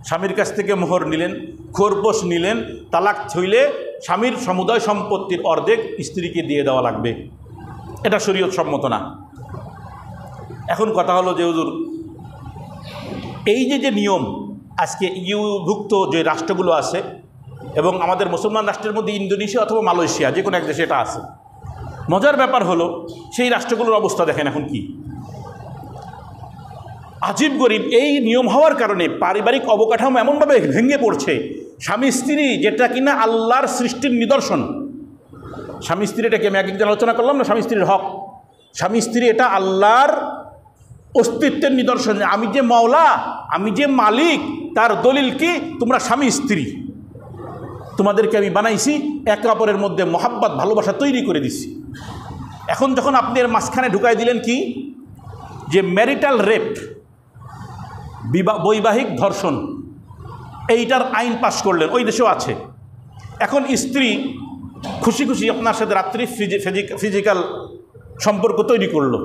স্বামীর কাছ থেকে মোহর নিলেন, খোরপোশ নিলেন, তালাক হইলে স্বামীর সমুদয় সম্পত্তির অর্ধেক স্ত্রীকে দিয়ে দেওয়া লাগবে। এটা শরীয়ত সম্মত না। এখন কথা হলো যে হুজুর, এই যে নিয়ম আজকে ইউভুক্ত যে রাষ্ট্রগুলো আছে এবং আমাদের মুসলমান রাষ্ট্রের মধ্যে ইন্দোনেশিয়া অথবা মালয়েশিয়া যে কোনো এক দেশে এটা আছে, মজার ব্যাপার হলো সেই রাষ্ট্রগুলোর অবস্থা দেখেন এখন কি আজীব গরিব। এই নিয়ম হওয়ার কারণে পারিবারিক অবকাঠামো এমনভাবে ভেঙে পড়ছে, স্বামী স্ত্রী যেটা কিনা আল্লাহর সৃষ্টির নিদর্শন, স্বামী স্ত্রী এটাকে আমি একদিন আলোচনা করলাম না, স্বামী স্ত্রীর হক, স্বামী স্ত্রী এটা আল্লাহর অস্তিত্বের নিদর্শন। আমি যে মাওলা, আমি যে মালিক, তার দলিল কি? তোমরা স্বামী স্ত্রী, তোমাদেরকে আমি বানাইছি, একে অপরের মধ্যে মহাব্বত ভালোবাসা তৈরি করে দিছি। এখন যখন আপনি এর মাঝখানে ঢুকাই দিলেন কি, যে ম্যারিটাল রেপ, বৈবাহিক ধর্ষণ, এইটার আইন পাশ করলেন, ওই দেশেও আছে। এখন স্ত্রী খুশি খুশি আপনার সাথে রাত্রি ফিজিক্যাল সম্পর্ক তৈরি করলো,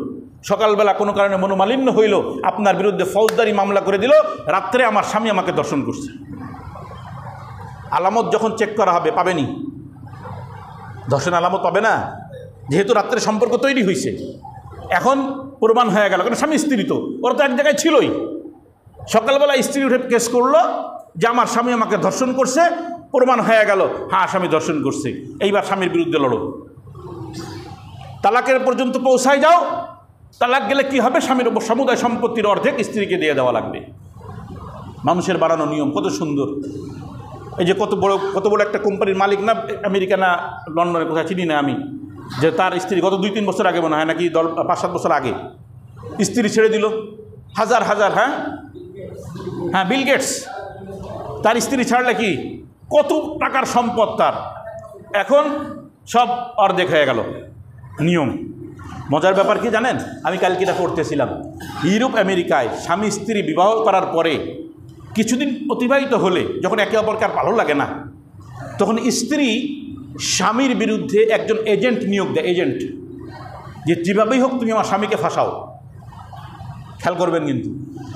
সকালবেলা কোনো কারণে মনোমালিন্য হইল, আপনার বিরুদ্ধে ফৌজদারি মামলা করে দিল, রাত্রে আমার স্বামী আমাকে ধর্ষণ করছে। আলামত যখন চেক করা হবে পাবেনি, ধর্ষণ আলামত পাবে না, যেহেতু রাত্রে সম্পর্ক তৈরি হয়েছে। এখন প্রমাণ হয়ে গেল, কারণ স্বামী স্ত্রী তো ওরা তো এক জায়গায় ছিলই। সকালবেলা স্ত্রী উঠে কেস করলো যে আমার স্বামী আমাকে ধর্ষণ করছে, প্রমাণ হয়ে গেল হ্যাঁ স্বামী ধর্ষণ করছে, এইবার স্বামীর বিরুদ্ধে লড়ো, তালাকের পর্যন্ত পৌঁছায় যাও। তালাক গেলে কি হবে? স্বামীর সমুদায় সম্পত্তির অর্ধেক স্ত্রীকে দিয়ে দেওয়া লাগবে। মানুষের বানানো নিয়ম কত সুন্দর। এই যে কত বড় একটা কোম্পানির মালিক না, আমেরিকা না লন্ডনে, কোথায় চিনি না আমি, যে তার স্ত্রী গত 2-3 বছর আগে মনে হয় নাকি 5-7 বছর আগে স্ত্রী ছেড়ে দিল, হাজার হাজার, হ্যাঁ বিল গেটস, তার স্ত্রী ছাড়লে কি কত টাকার সম্পদ তার, এখন সব অর্ধেক হয়ে গেল নিয়ম। মজার ব্যাপার কি জানেন, আমি কালকে এটা পড়তেছিলাম, ইউরোপ আমেরিকায় স্বামী স্ত্রী বিবাহ করার পরে কিছুদিন অতিবাহিত হলে যখন একে অপরকে আর ভালো লাগে না, তখন স্ত্রী স্বামীর বিরুদ্ধে একজন এজেন্ট নিয়োগ দেয়, এজেন্ট, যে যেভাবেই হোক তুমি আমার স্বামীকে ফাঁসাও। খেয়াল করবেন কিন্তু,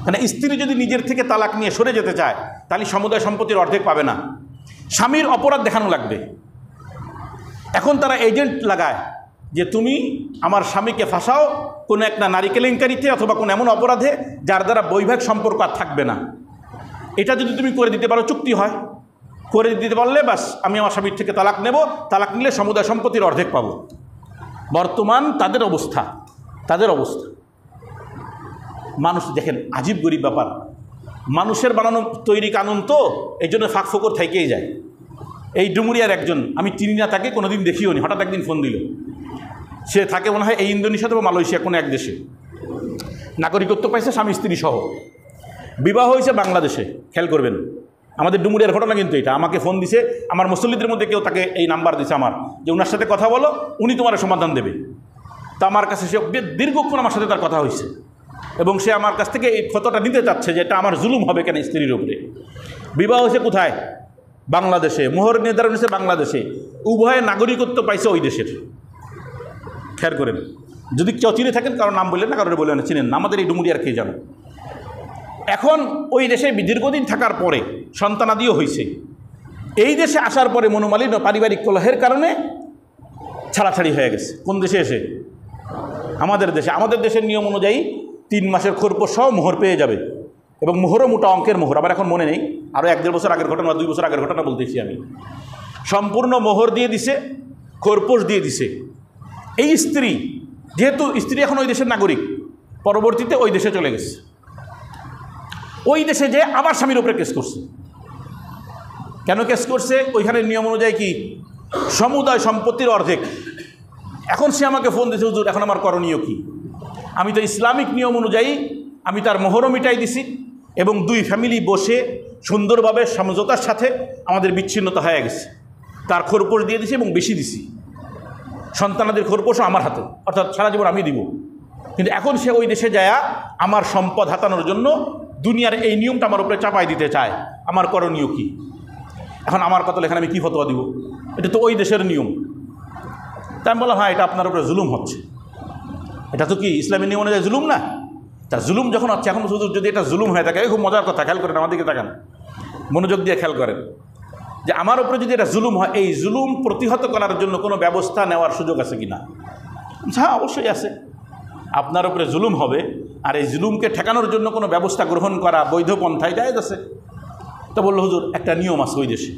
মানে স্ত্রী যদি নিজের থেকে তালাক নিয়ে সরে যেতে চায় তাহলে সমুদায় সম্পত্তির অর্ধেক পাবে না, স্বামীর অপরাধ দেখানো লাগবে। এখন তারা এজেন্ট লাগায় যে তুমি আমার স্বামীকে ফাঁসাও কোনো একটা নারী কেলেঙ্কারিতে অথবা কোনো এমন অপরাধে যার দ্বারা বৈবাহিক সম্পর্ক আর থাকবে না। এটা যদি তুমি করে দিতে পারো চুক্তি হয়, করে দিতে পারলে বাস আমি আমার স্বামীর থেকে তালাক নেব, তালাক নিলে সমুদায় সম্পত্তির অর্ধেক পাবো। বর্তমান তাদের অবস্থা। মানুষ দেখেন আজীব গরিব ব্যাপার, মানুষের বানানো তৈরি কানুন তো এই জন্য ফাঁক ফোকর থেকেই যায়। এই ডুমুরিয়ার একজন, আমি চিনি না তাকে, কোনোদিন দেখিও নি, হঠাৎ একদিন ফোন দিল। সে থাকে মনে হয় এই ইন্দোনেশিয়াতে বা মালয়েশিয়া কোনো এক দেশে, নাগরিকত্ব পাইছে স্বামী স্ত্রী সহ, বিবাহ হয়েছে বাংলাদেশে। খেয়াল করবেন আমাদের ডুমুরিয়ার ঘটনা কিন্তু এটা। আমাকে ফোন দিছে, আমার মুসল্লিদের মধ্যে কেউ তাকে এই নাম্বার দিছে আমার, যে ওনার সাথে কথা বলো, উনি তোমার সমাধান দেবে। তা আমার কাছে সে দীর্ঘক্ষণ আমার সাথে তার কথা হয়েছে এবং সে আমার কাছ থেকে এই ফতোটা নিতে চাচ্ছে যে এটা আমার জুলুম হবে কেন স্ত্রীর উপরে। বিবাহ হয়েছে কোথায়? বাংলাদেশে। মোহর নির্ধারণ হয়েছে বাংলাদেশে। উভয়ে নাগরিকত্ব পাইছে ওই দেশের। খেয়াল করেন, যদি কেউ চিনে থাকেন কারো নাম বললেন না, কারোর বললেন না, চিনেন না, আমাদের এই ডুমুরিয়ার কে জানো। এখন ওই দেশে দীর্ঘদিন থাকার পরে সন্তানাদিও হয়েছে। এই দেশে আসার পরে মনোমালিন্য পারিবারিক কলহের কারণে ছাড়াছাড়ি হয়ে গেছে। কোন দেশে এসে? আমাদের দেশে। আমাদের দেশের নিয়ম অনুযায়ী 3 মাসের খোরপোশ সহ মোহর পেয়ে যাবে এবং মোহরও মোটা অঙ্কের মোহর। আবার এখন মনে নেই, আরও 1-1.5 বছর আগের ঘটনা, 2 বছর আগের ঘটনা বলতেছি আমি। সম্পূর্ণ মোহর দিয়ে দিছে, খোরপোশ দিয়ে দিছে। এই স্ত্রী, যেহেতু স্ত্রী এখন ওই দেশের নাগরিক, পরবর্তীতে ওই দেশে চলে গেছে। ওই দেশে যে আবার স্বামীর উপরে কেস করছে। কেন কেস করছে? ওইখানের নিয়ম অনুযায়ী কি সমুদায় সম্পত্তির অর্ধেক। এখন সে আমাকে ফোন দিয়েছে, হুজুর এখন আমার করণীয় কি? আমি তো ইসলামিক নিয়ম অনুযায়ী আমি তার মোহরও মিটাই দিছি এবং 2 ফ্যামিলি বসে সুন্দরভাবে সমঝোতার সাথে আমাদের বিচ্ছিন্নতা হয়ে গেছে। তার খোরপোশ দিয়ে দিছি এবং বেশি দিছি। সন্তানাদের খোরপোশও আমার হাতে, অর্থাৎ সারা জীবন আমি দিব। কিন্তু এখন সে ওই দেশে যায় আমার সম্পদ হাতানোর জন্য দুনিয়ার এই নিয়মটা আমার উপরে চাপাই দিতে চায়। আমার করণীয় কি? এখন আমার কথা এখানে আমি কী ফতোয়া দিব? এটা তো ওই দেশের নিয়ম। তাই আমি বললাম, হ্যাঁ এটা আপনার উপরে জুলুম হচ্ছে। এটা তো কি ইসলামী নিয়ম অনুযায়ী জুলুম না? তা জুলুম যখন হচ্ছে, এখন শুধু যদি এটা জুলুম হয়ে থাকে, খুব মজার কথা, খেয়াল করেন, আমার দিকে তাকান, মনোযোগ দিয়ে খেয়াল করেন, যে আমার উপরে যদি এটা জুলুম হয়, এই জুলুম প্রতিহত করার জন্য কোনো ব্যবস্থা নেওয়ার সুযোগ আছে কি না? হ্যাঁ অবশ্যই আছে। আপনার উপরে জুলুম হবে আর এই জুলুমকে ঠেকানোর জন্য কোনো ব্যবস্থা গ্রহণ করা বৈধ পন্থায় জায়েজ আছে। তো বললো, হুজুর একটা নিয়ম আছে ওই দেশে।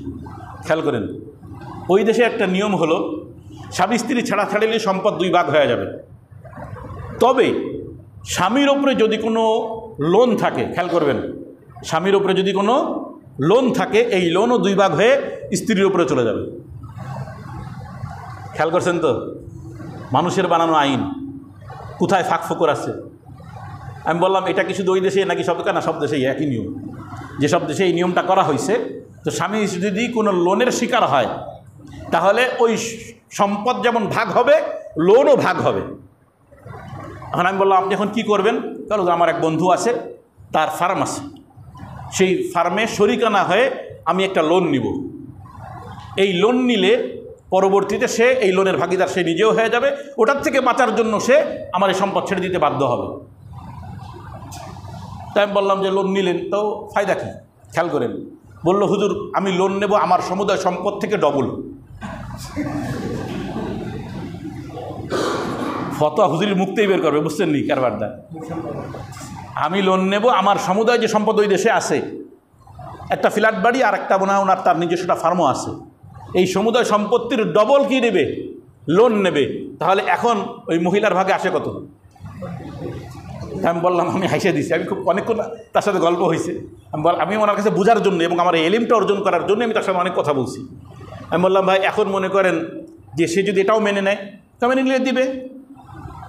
খেয়াল করেন, ওই দেশে একটা নিয়ম হলো স্বামী স্ত্রী ছাড়াছাড়িলে সম্পদ 2 ভাগ হয়ে যাবে। তবে স্বামীর উপরে যদি কোনো লোন থাকে, খেয়াল করবেন, স্বামীর উপরে যদি কোনো লোন থাকে, এই লোনও 2 ভাগ হয়ে স্ত্রীর উপরে চলে যাবে। খেয়াল করছেন তো? মানুষের বানানো আইন, কোথায় ফাঁক ফোকর আছে? আমি বললাম, এটা কি শুধু ওই দেশে নাকি সব? না, সব দেশেই একই নিয়ম। যেসব দেশে এই নিয়মটা করা হয়েছে, তো স্বামী যদি কোনো লোনের শিকার হয় তাহলে ওই সম্পদ যেমন ভাগ হবে, লোনও ভাগ হবে। এখন আমি বললাম, আপনি এখন কী করবেন? কারণ আমার এক বন্ধু আছে, তার ফার্ম আছে, সেই ফার্মে শরিকানা হয়ে আমি একটা লোন নিব। এই লোন নিলে পরবর্তীতে সে এই লোনের ভাগিদার সে নিজেও হয়ে যাবে, ওটার থেকে বাঁচার জন্য সে আমার এই সম্পদ ছেড়ে দিতে বাধ্য হবে। তাই আমি বললাম যে লোন নিলেন তো ফায়দা কী? খেয়াল করেন, বলল, হুজুর আমি লোন নেব আমার সমুদায় সম্পদ থেকে ডবল। ফতোয়া হুজুরের মুক্তেই বের করবে, বুঝছেন নি কারবারটা? আমি লোন নেব আমার সমুদায় যে সম্পদ ওই দেশে আছে, একটা ফ্ল্যাট বাড়ি আর একটা মনে হয় ওনার তার নিজস্বটা ফার্মও আছে, এই সমুদায় সম্পত্তির ডবল কি নেবে? লোন নেবে। তাহলে এখন ওই মহিলার ভাগে আসে কত? আমি বললাম, আমি হাসিয়ে দিছি, আমি খুব অনেকক্ষণ তার সাথে গল্প হয়েছে। আমি ওনার কাছে বোঝার জন্য এবং আমার এই এলিমটা অর্জন করার জন্য আমি তার সাথে অনেক কথা বলছি। আমি বললাম, ভাই এখন মনে করেন যে সে যদি এটাও মেনে নেয়, তা মেনে নিলে দিবে,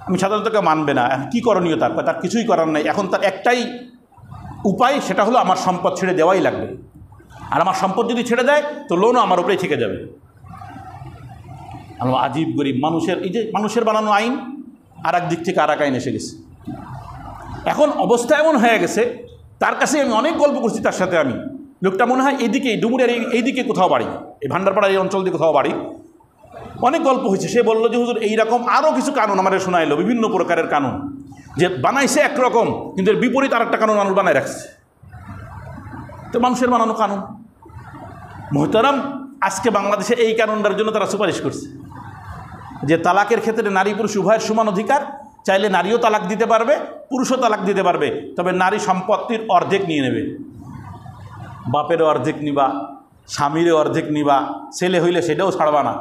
আমি সাধারণত কেউ মানবে না। কী করণীয় তার? তার কিছুই করার নাই। এখন তার একটাই উপায়, সেটা হলো আমার সম্পদ ছেড়ে দেওয়াই লাগবে। আর আমার সম্পদ যদি ছেড়ে দেয় তো লোনও আমার উপরেই থেকে যাবে। আমরা আজীব গরিব মানুষের, এই যে মানুষের বানানো আইন আর এক দিক থেকে আর এক আইন এসে গেছে। এখন অবস্থা এমন হয়ে গেছে, তার কাছে আমি অনেক গল্প করছি তার সাথে। আমি লোকটা মনে হয় এইদিকে ডুমুরিয়ার এইদিকে কোথাও বাড়ি, এই ভান্ডারপাড়ার এই অঞ্চল দিয়ে কোথাও বাড়ি। অনেক গল্প হয়েছে। সে বললো যে হুজুর এইরকম আরও কিছু কানুন আমাদের শোনাইলো, বিভিন্ন প্রকারের কানুন, যে বানাইছে একরকম কিন্তু এর বিপরীত আর একটা কানুন মানুষ বানায় রাখছে। তো মানুষের বানানো কানুন মোহতারাম, আজকে বাংলাদেশে এই কানুনটার জন্য তারা সুপারিশ করছে যে তালাকের ক্ষেত্রে নারী পুরুষ উভয়ের সমান অধিকার, চাইলে নারীও তালাক দিতে পারবে, পুরুষও তালাক দিতে পারবে, তবে নারী সম্পত্তির অর্ধেক নিয়ে নেবে। বাপেরও অর্ধেক নিবা, স্বামীরে অর্ধেক নিবা, ছেলে হইলে সেটাও ছাড়বা না,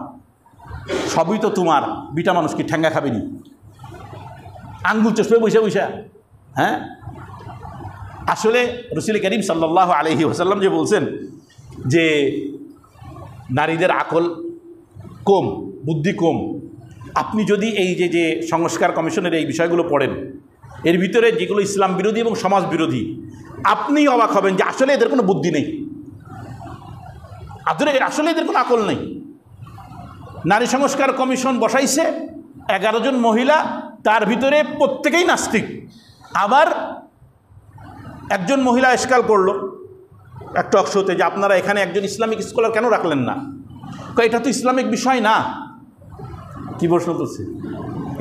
সবই তো তোমার, বিটা মানুষ কি ঠ্যাঙ্গা খাবেনি? আঙ্গুল চষবে বসে বসে। হ্যাঁ, আসলে রাসূল করিম সাল্লাল্লাহু আলাইহি ওয়াসাল্লাম যে বলছেন যে নারীদের আকল কম, বুদ্ধি কম, আপনি যদি এই যে সংস্কার কমিশনের এই বিষয়গুলো পড়েন, এর ভিতরে যেগুলো ইসলাম বিরোধী এবং সমাজ বিরোধী, আপনি অবাক হবেন যে আসলে এদের কোনো বুদ্ধি নেই, আসলে এদের কোনো আকল নেই। নারী সংস্কার কমিশন বসাইছে 11 জন মহিলা, তার ভিতরে প্রত্যেকেই নাস্তিক। আবার একজন মহিলা এসকাল করলো এক টক শোতে যে আপনারা এখানে একজন ইসলামিক স্কলার কেন রাখলেন না? এটা তো ইসলামিক বিষয় না। কি প্রশ্ন করছে?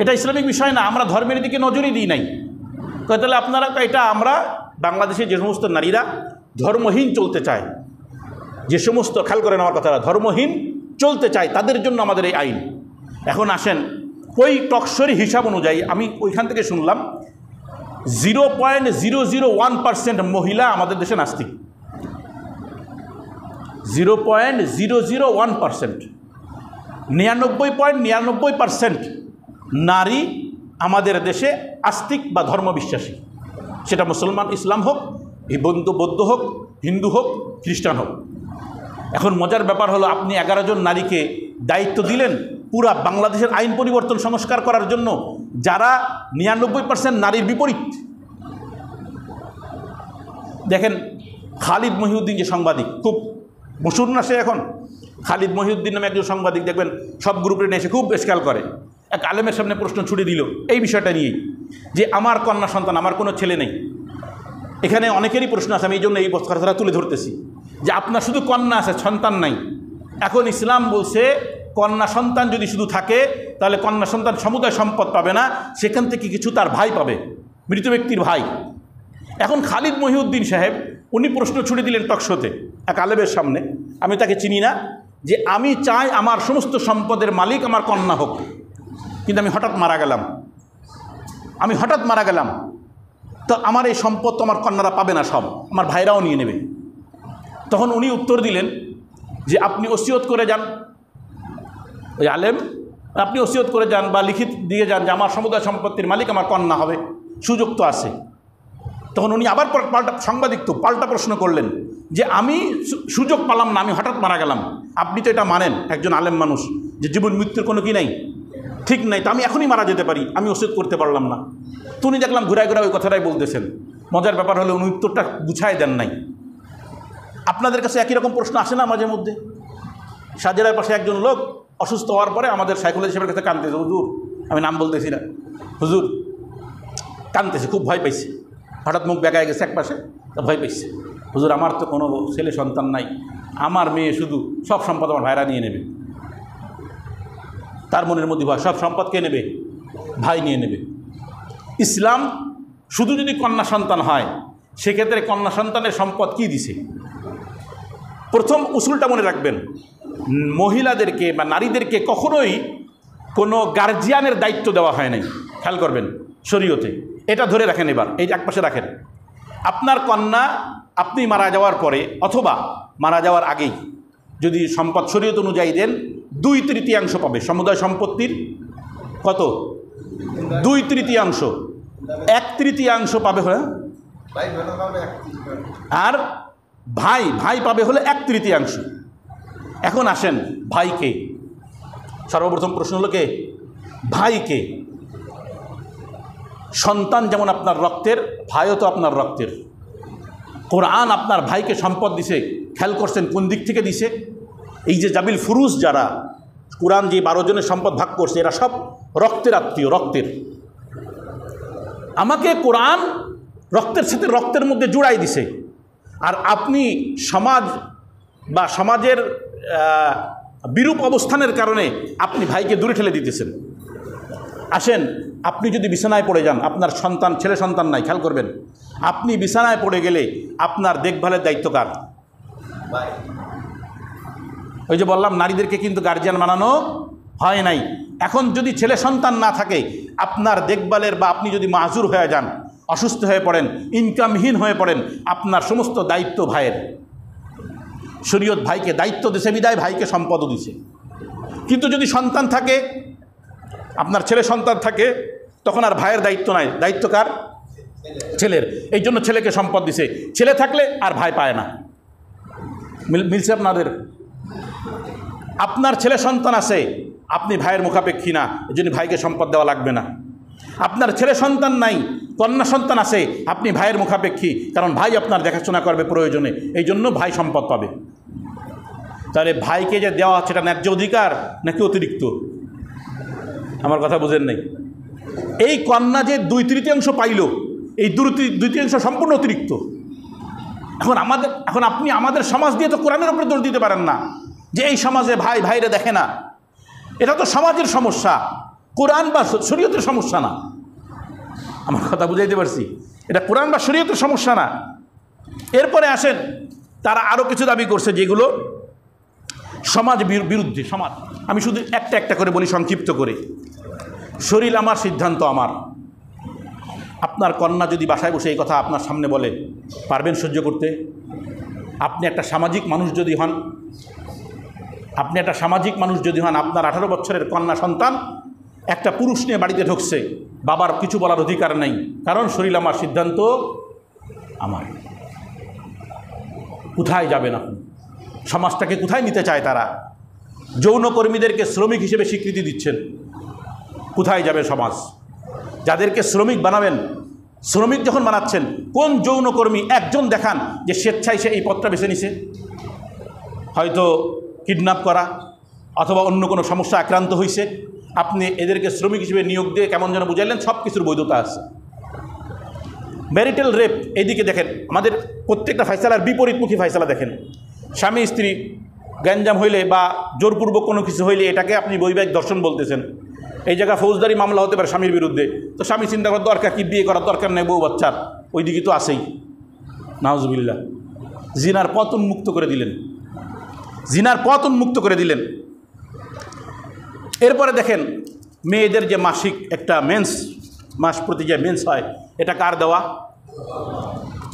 এটা ইসলামিক বিষয় না, আমরা ধর্মের দিকে নজরই দিই নাই। তাহলে আপনারা, এটা আমরা বাংলাদেশে যে সমস্ত নারীরা ধর্মহীন চলতে চায়, যে সমস্ত, খেয়াল করেন আমার কথাটা, ধর্মহীন চলতে চায় তাদের জন্য আমাদের এই আইন। এখন আসেন ওই টকশোর হিসাব অনুযায়ী আমি ওইখান থেকে শুনলাম 0.001% মহিলা আমাদের দেশে নাস্তিক। 0.001%। 99.99% নারী আমাদের দেশে আস্তিক বা ধর্মবিশ্বাসী, সেটা মুসলমান, ইসলাম হোক, বৌদ্ধ হোক, হিন্দু হোক, খ্রিস্টান হোক। এখন মজার ব্যাপার হলো, আপনি 11 জন নারীকে দায়িত্ব দিলেন পুরা বাংলাদেশের আইন পরিবর্তন সংস্কার করার জন্য, যারা 99% নারীর বিপরীত। দেখেন খালিদ মহিউদ্দিন যে সাংবাদিক, খুব মশুর না সে এখন, খালিদ মহিউদ্দিন নামে একজন সাংবাদিক, দেখবেন সব গ্রুপে নিয়ে এসে খুব এসকাল করে। এক আলেমের সামনে প্রশ্ন ছুড়ে দিল এই বিষয়টা নিয়েই, যে আমার কন্যা সন্তান, আমার কোনো ছেলে নেই। এখানে অনেকেরই প্রশ্ন আছে, আমি এই জন্য এই কথাটা তুলে ধরতেছি যে আপনার শুধু কন্যা আছে, সন্তান নাই। এখন ইসলাম বলছে কন্যা সন্তান যদি শুধু থাকে তাহলে কন্যা সন্তান সমুদায় সম্পদ পাবে না, সেখান থেকে কিছু তার ভাই পাবে, মৃত ব্যক্তির ভাই। এখন খালিদ মহিউদ্দিন সাহেব উনি প্রশ্ন ছুড়ে দিলেন টকশোতে এক আলেমের সামনে, আমি তাকে চিনি না, যে আমি চাই আমার সমস্ত সম্পদের মালিক আমার কন্যা হোক, কিন্তু আমি হঠাৎ মারা গেলাম, তো আমার এই সম্পদ তো আমার কন্যারা পাবে না, সব আমার ভাইরাও নিয়ে নেবে। তখন উনি উত্তর দিলেন যে আপনি ওসিয়ত করে যান, ওই আলেম, আপনি ওসিয়ত করে যান বা লিখিত দিয়ে যান যে আমার সমুদায় সম্পত্তির মালিক আমার কন্যা হবে, সুযোগ তো আছে। তখন উনি আবার পাল্টা প্রশ্ন করলেন যে আমি সুযোগ পেলাম না, আমি হঠাৎ মারা গেলাম, আপনি তো এটা মানেন একজন আলেম মানুষ যে জীবন মৃত্যুর কোনো কি নাই, ঠিক নাই, তো আমি এখনই মারা যেতে পারি, আমি ওসিয়ত করতে পারলাম না। তো উনি দেখলাম ঘুরায় ওই কথাটাই বলতেছেন। মজার ব্যাপার হলে উনি উত্তরটা গুছায় দেন নাই। আপনাদের কাছে একই রকম প্রশ্ন আসে না মাঝে মধ্যে? সাজেরার পাশে একজন লোক অসুস্থ হওয়ার পরে আমাদের সাইকোলজি সাহেবের কাছে কাঁদতেছে, হুজুর, আমি নাম বলতেছি না, হুজুর কাঁদতেছে, খুব ভয় পাইছে, হঠাৎ মুখ বেঁকায় গেছে এক পাশে, তা ভয় পাইছে, হুজুর আমার তো কোনো ছেলে সন্তান নাই, আমার মেয়ে শুধু সব সম্পদ আমার ভাইরা নিয়ে নেবে। তার মনের মধ্যে ভয়, সব সম্পদ কে নেবে? ভাই নিয়ে নেবে। ইসলাম শুধু যদি কন্যা সন্তান হয়, সেক্ষেত্রে কন্যা সন্তানের সম্পদ কি দিছে? প্রথম উসুলটা মনে রাখবেন, মহিলাদেরকে বা নারীদেরকে কখনোই কোনো গার্জিয়ানের দায়িত্ব দেওয়া হয় নাই। খেয়াল করবেন শরীয়তে, এটা ধরে রাখেন। এবার এই এক পাশে রাখেন, আপনার কন্যা আপনি মারা যাওয়ার পরে অথবা মারা যাওয়ার আগেই যদি সম্পদ শরীয়ত অনুযায়ী দেন, 2/3 পাবে সমুদায় সম্পত্তির। কত? 2/3, 1/3 পাবে হলে, আর ভাই পাবে হলে 1/3। এখন আসেন ভাইকে, সর্বপ্রথম প্রশ্ন হলো কে? ভাইকে। সন্তান যেমন আপনার রক্তের, ভাইও তো আপনার রক্তের। কোরআন আপনার ভাইকে সম্পদ দিছে, খেয়াল করছেন কোন দিক থেকে দিছে? এই যে জাবিল ফুরুজ, যারা কোরআন যে 12 জনের সম্পদ ভাগ করছে, এরা সব রক্তের আত্মীয়, রক্তের। আমাকে কোরআন রক্তের সাথে রক্তের মধ্যে জুড়াই দিছে, আর আপনি সমাজ বা সমাজের বিরূপ অবস্থানের কারণে আপনি ভাইকে দূরে ঠেলে দিতেছেন। আসেন, আপনি যদি বিছানায় পড়ে যান, আপনার সন্তান, ছেলে সন্তান নাই, খেয়াল করবেন, আপনি বিছানায় পড়ে গেলে আপনার দেখভালের দায়িত্ব কার? ওই যে বললাম, নারীদেরকে কিন্তু গার্জিয়ান বানানো হয় নাই। এখন যদি ছেলে সন্তান না থাকে, আপনার দেখভালের, বা আপনি যদি মাহজুর হয়ে যান, অসুস্থ হয়ে পড়েন, ইনকামহীন হয়ে পড়েন, আপনার সমস্ত দায়িত্ব ভাইয়ের। শরীয়ত ভাইকে দায়িত্ব দিছে বিদায় ভাইকে সম্পদও দিছে। কিন্তু যদি সন্তান থাকে, আপনার ছেলে সন্তান থাকে, তখন আর ভাইয়ের দায়িত্ব নাই, দায়িত্ব কার? ছেলের। এই জন্য ছেলেকে সম্পদ দিছে। ছেলে থাকলে আর ভাই পায় না। মিলছে আপনাদের? আপনার ছেলে সন্তান আছে, আপনি ভাইয়ের মুখাপেক্ষী না, এই জন্য ভাইকে সম্পদ দেওয়া লাগবে না। আপনার ছেলে সন্তান নাই, কন্যা সন্তান আছে, আপনি ভাইয়ের মুখাপেক্ষী, কারণ ভাই আপনার দেখাশোনা করবে প্রয়োজনে, এই জন্য ভাই সম্পদ পাবে। তাহলে ভাইকে যে দেওয়া হচ্ছে এটা ন্যায্য অধিকার নাকি অতিরিক্ত? আমার কথা বুঝেন নাই? এই কন্যা যে 2/3 পাইল, এই 2/3 সম্পূর্ণ অতিরিক্ত। এখন আপনি আমাদের সমাজ দিয়ে তো কোরআনের উপরে দোষ দিতে পারেন না যে এই সমাজে ভাই ভাইরে দেখে না। এটা তো সমাজের সমস্যা, কোরআন বা শরীয়তের সমস্যা না। আমার কথা বুঝাইতে পারছি? এটা কোরআন বা শরীয়তের সমস্যা না। এরপরে আসেন, তারা আরও কিছু দাবি করছে যেগুলো সমাজ বিরুদ্ধে। সমাজ, আমি শুধু একটা একটা করে বলি সংক্ষিপ্ত করে। শরীর আমার, সিদ্ধান্ত আমার। আপনার কন্যা যদি বাসায় বসে এই কথা আপনার সামনে বলে, পারবেন সহ্য করতে? আপনি একটা সামাজিক মানুষ যদি হন, আপনার 18 বছরের কন্যা সন্তান একটা পুরুষ নিয়ে বাড়িতে ঢুকছে, বাবার কিছু বলার অধিকার নেই, কারণ শরীর আমার, সিদ্ধান্ত আমার। কোথায় যাবেন আপনি? সমাজটাকে কোথায় নিতে চায় তারা? যৌনকর্মীদেরকে শ্রমিক হিসেবে স্বীকৃতি দিচ্ছেন, কোথায় যাবে সমাজ? যাদেরকে শ্রমিক বানাবেন, শ্রমিক যখন বানাচ্ছেন, কোন যৌনকর্মী একজন দেখান যে স্বেচ্ছায় সে এই পথটা বেছে নিছে? হয়তো কিডন্যাপ করা অথবা অন্য কোনো সমস্যা আক্রান্ত হয়েছে, আপনি এদেরকে শ্রমিক হিসেবে নিয়োগ দিয়ে কেমন যেন বুঝাইলেন, সব কিছুর বৈধতা আছে। ম্যারিটাল রেপ, এইদিকে দেখেন, আমাদের প্রত্যেকটা ফায়সালার বিপরীতমুখী ফায়সালা দেখেন। স্বামী স্ত্রী গ্যাঞ্জাম হইলে বা জোরপূর্বক কোনো কিছু হইলে এটাকে আপনি বৈবাহিক ধর্ষণ বলতেছেন। এই জায়গা ফৌজদারি মামলা হতে পারে স্বামীর বিরুদ্ধে, তো স্বামী চিন্তা করার দরকার কি, বিয়ে করার দরকার নেই, বউ বাচ্চার, ওই দিকে তো আসেই। নাউজুবিল্লাহ। জিনার পথ উন্মুক্ত করে দিলেন। এরপরে দেখেন, মেয়েদের যে মাসিক একটা মাস প্রতি যে মেন্স হয়, এটা কার দেওয়া?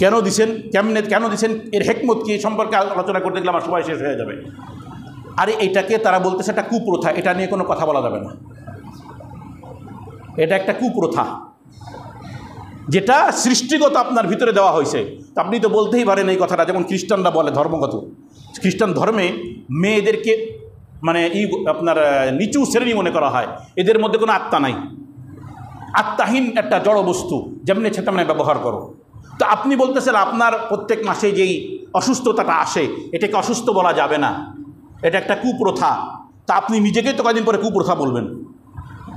কেন দিছেন? কেন দিছেন? এর হেকমত কি সম্পর্কে আলোচনা করতে গেলে আমার সময় শেষ হয়ে যাবে। আরে এটাকে তারা বলতেছে একটা কুপ্রথা, এটা নিয়ে কোনো কথা বলা যাবে না। এটা একটা কুপ্রথা যেটা সৃষ্টিগত আপনার ভিতরে দেওয়া হয়েছে। তো আপনি তো বলতেই পারেন এই কথাটা, যেমন খ্রিস্টানরা বলে, ধর্মগত। খ্রিস্টান ধর্মে মেয়েদেরকে মানে আপনার নিচু শ্রেণী মনে করা হয়, এদের মধ্যে কোনো আত্মা নাই, আত্মাহীন একটা জড় বস্তু, যেমনি ইচ্ছে তেমনি ব্যবহার করো। তো আপনি বলতেছেন আপনার প্রত্যেক মাসে যেই অসুস্থতাটা আসে, এটাকে অসুস্থ বলা যাবে না, এটা একটা কুপ্রথা। তা আপনি নিজেকেই তো কয়েকদিন পরে কুপ্রথা বলবেন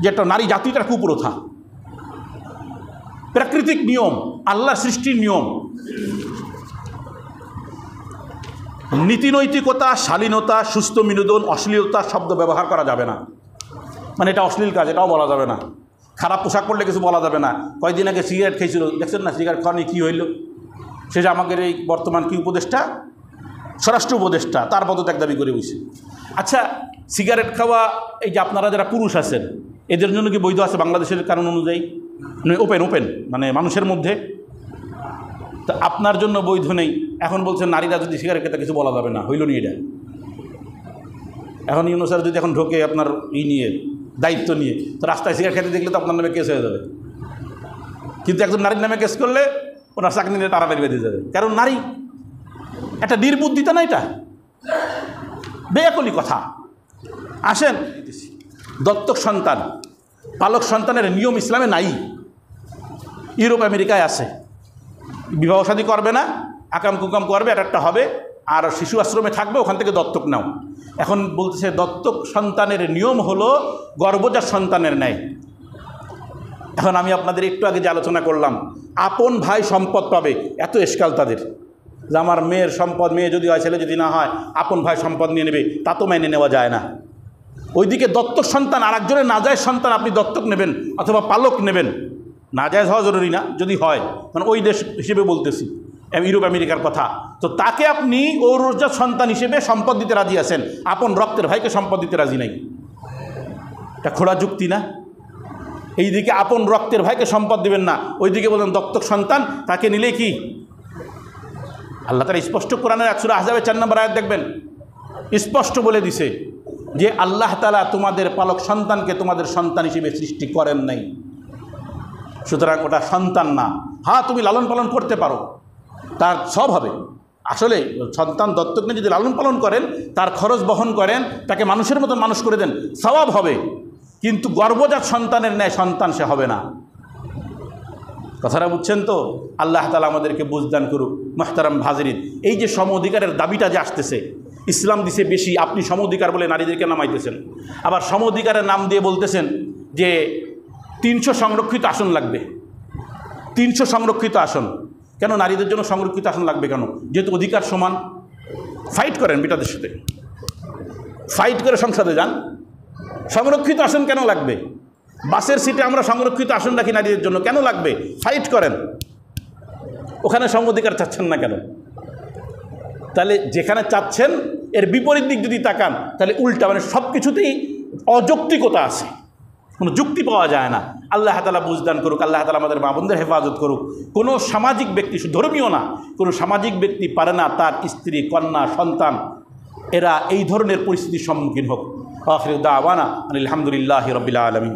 যে একটা নারী জাতিটার কুপ্রথা। প্রাকৃতিক নিয়ম, আল্লাহ সৃষ্টির নিয়ম। নীতিনৈতিকতা, শালীনতা, সুস্থ বিনোদন, অশ্লীলতা শব্দ ব্যবহার করা যাবে না। মানে এটা অশ্লীল কাজ, এটাও বলা যাবে না। খারাপ পোশাক পরলে কিছু বলা যাবে না। কয়েকদিন আগে সিগারেট খেয়েছিল, দেখছেন না সিগারেট খাওয়া নিয়ে কী হইল? সে যে আমাদের এই বর্তমান কি উপদেষ্টা, স্বরাষ্ট্র উপদেষ্টা, তার পদত্যাগ দাবি করে বসে। আচ্ছা, সিগারেট খাওয়া, এই যে আপনারা যারা পুরুষ আছেন, এদের জন্য কি বৈধ আছে বাংলাদেশের কানুন অনুযায়ী? ওপেন মানে মানুষের মধ্যে। তা আপনার জন্য বৈধ নেই, এখন বলছেন নারীরা যদি সিগারেট খেতে কিছু বলা যাবে না, হইল নি এটা? এখন ইউনুসার যদি এখন ঢোকে আপনার নিয়ে দায়িত্ব নিয়ে, তো রাস্তায় সিগারেট খেতে দেখলে তো আপনার নামে কেস হয়ে যাবে। কিন্তু একজন নারীর নামে কেস করলে ওনার চাকরি নিয়ে তাড়াতাড়ি বেঁধে যাবে, কারণ নারী। একটা নির্বুদ্ধিতা না, এটা বেয়াকলি কথা। আসেন, দত্তক সন্তান, পালক সন্তানের নিয়ম ইসলামে নাই, ইউরোপ আমেরিকায় আছে। বিবাহ শাদী করবে না, আকাম কুকাম করবে, একটা হবে, আর শিশু আশ্রমে থাকবে, ওখান থেকে দত্তক নাও। এখন বলতেছে দত্তক সন্তানের নিয়ম হলো গর্ভজাত সন্তানের ন্যায়। এখন আমি আপনাদের একটু আগে যে আলোচনা করলাম, আপন ভাই সম্পদ পাবে, এত এশকাল তাদের যে আমার মেয়ের সম্পদ, মেয়ে যদি হয় ছেলে যদি না হয়, আপন ভাই সম্পদ নিয়ে নেবে, তা তো মেনে নেওয়া যায় না। ওইদিকে দত্তক সন্তান, আর একজনের নাজায়েজ সন্তান আপনি দত্তক নেবেন অথবা পালক নেবেন, নাজায়েজ হওয়া জরুরি না, যদি হয়, মানে ওই দেশ হিসেবে বলতেছি, ইউরোপ আমেরিকার কথা, তো তাকে আপনি ঔরজাত সন্তান হিসেবে সম্পদ দিতে রাজি আছেন, আপন রক্তের ভাইকে সম্পদ দিতে রাজি নাই। এটা খোলা যুক্তি না? এইদিকে আপন রক্তের ভাইকে সম্পদ দেবেন না, ওইদিকে বলেন দত্তক সন্তান তাকে নিলে কি আল্লাহ তাআলা স্পষ্ট কোরআনের সূরা আহজাবের 4 নম্বর আয়াত দেখবেন, স্পষ্ট বলে দিছে যে আল্লাহ তাআলা তোমাদের পালক সন্তানকে তোমাদের সন্তান হিসেবে সৃষ্টি করেন নাই, সুতরাং ওটা সন্তান না। হ্যাঁ, তুমি লালন পালন করতে পারো, তার সব হবে। আসলে সন্তান দত্তক নিয়ে যদি লালন পালন করেন, তার খরচ বহন করেন, তাকে মানুষের মতো মানুষ করে দেন, সওয়াব হবে, কিন্তু গর্ভজাত সন্তানের ন্যায় সন্তান সে হবে না। কথাটা বুঝছেন তো? আল্লাহ তাআলা আমাদেরকে বুঝদান করুক। মুহতারাম হাজিরিন, এই যে সম অধিকারের দাবিটা যে আসতেছে, ইসলাম দিছে বেশি, আপনি সম অধিকার বলে নারীদেরকে নামাইতেছেন, আবার সম অধিকারের নাম দিয়ে বলতেছেন যে 300 সংরক্ষিত আসন লাগবে। 300 সংরক্ষিত আসন কেন? নারীদের জন্য সংরক্ষিত আসন লাগবে কেন? যেহেতু অধিকার সমান। ফাইট করেন বেটাদের সাথে, ফাইট করে সংসদে যান। সংরক্ষিত আসন কেন লাগবে? বাসের সিটে আমরা সংরক্ষিত আসন রাখি নারীদের জন্য, কেন লাগবে? ফাইট করেন। ওখানে সম অধিকার চাচ্ছেন না কেন? তাহলে যেখানে চাচ্ছেন এর বিপরীত দিক যদি তাকান, তাহলে উল্টা, মানে সব কিছুতেই অযৌক্তিকতা আছে, কোনো যুক্তি পাওয়া যায় না। আল্লাহ তাআলা বুঝদান করুক, আল্লাহ তাআলা আমাদের মা বোনদের হেফাজত করুক। কোনো সামাজিক ব্যক্তি, ধর্মীয় না, কোনো সামাজিক ব্যক্তি পারে না তার স্ত্রী, কন্যা, সন্তান এরা এই ধরনের পরিস্থিতির সম্মুখীন হোক। আখির দাওয়ানা আলহামদুলিল্লাহি রাব্বিল আলামিন।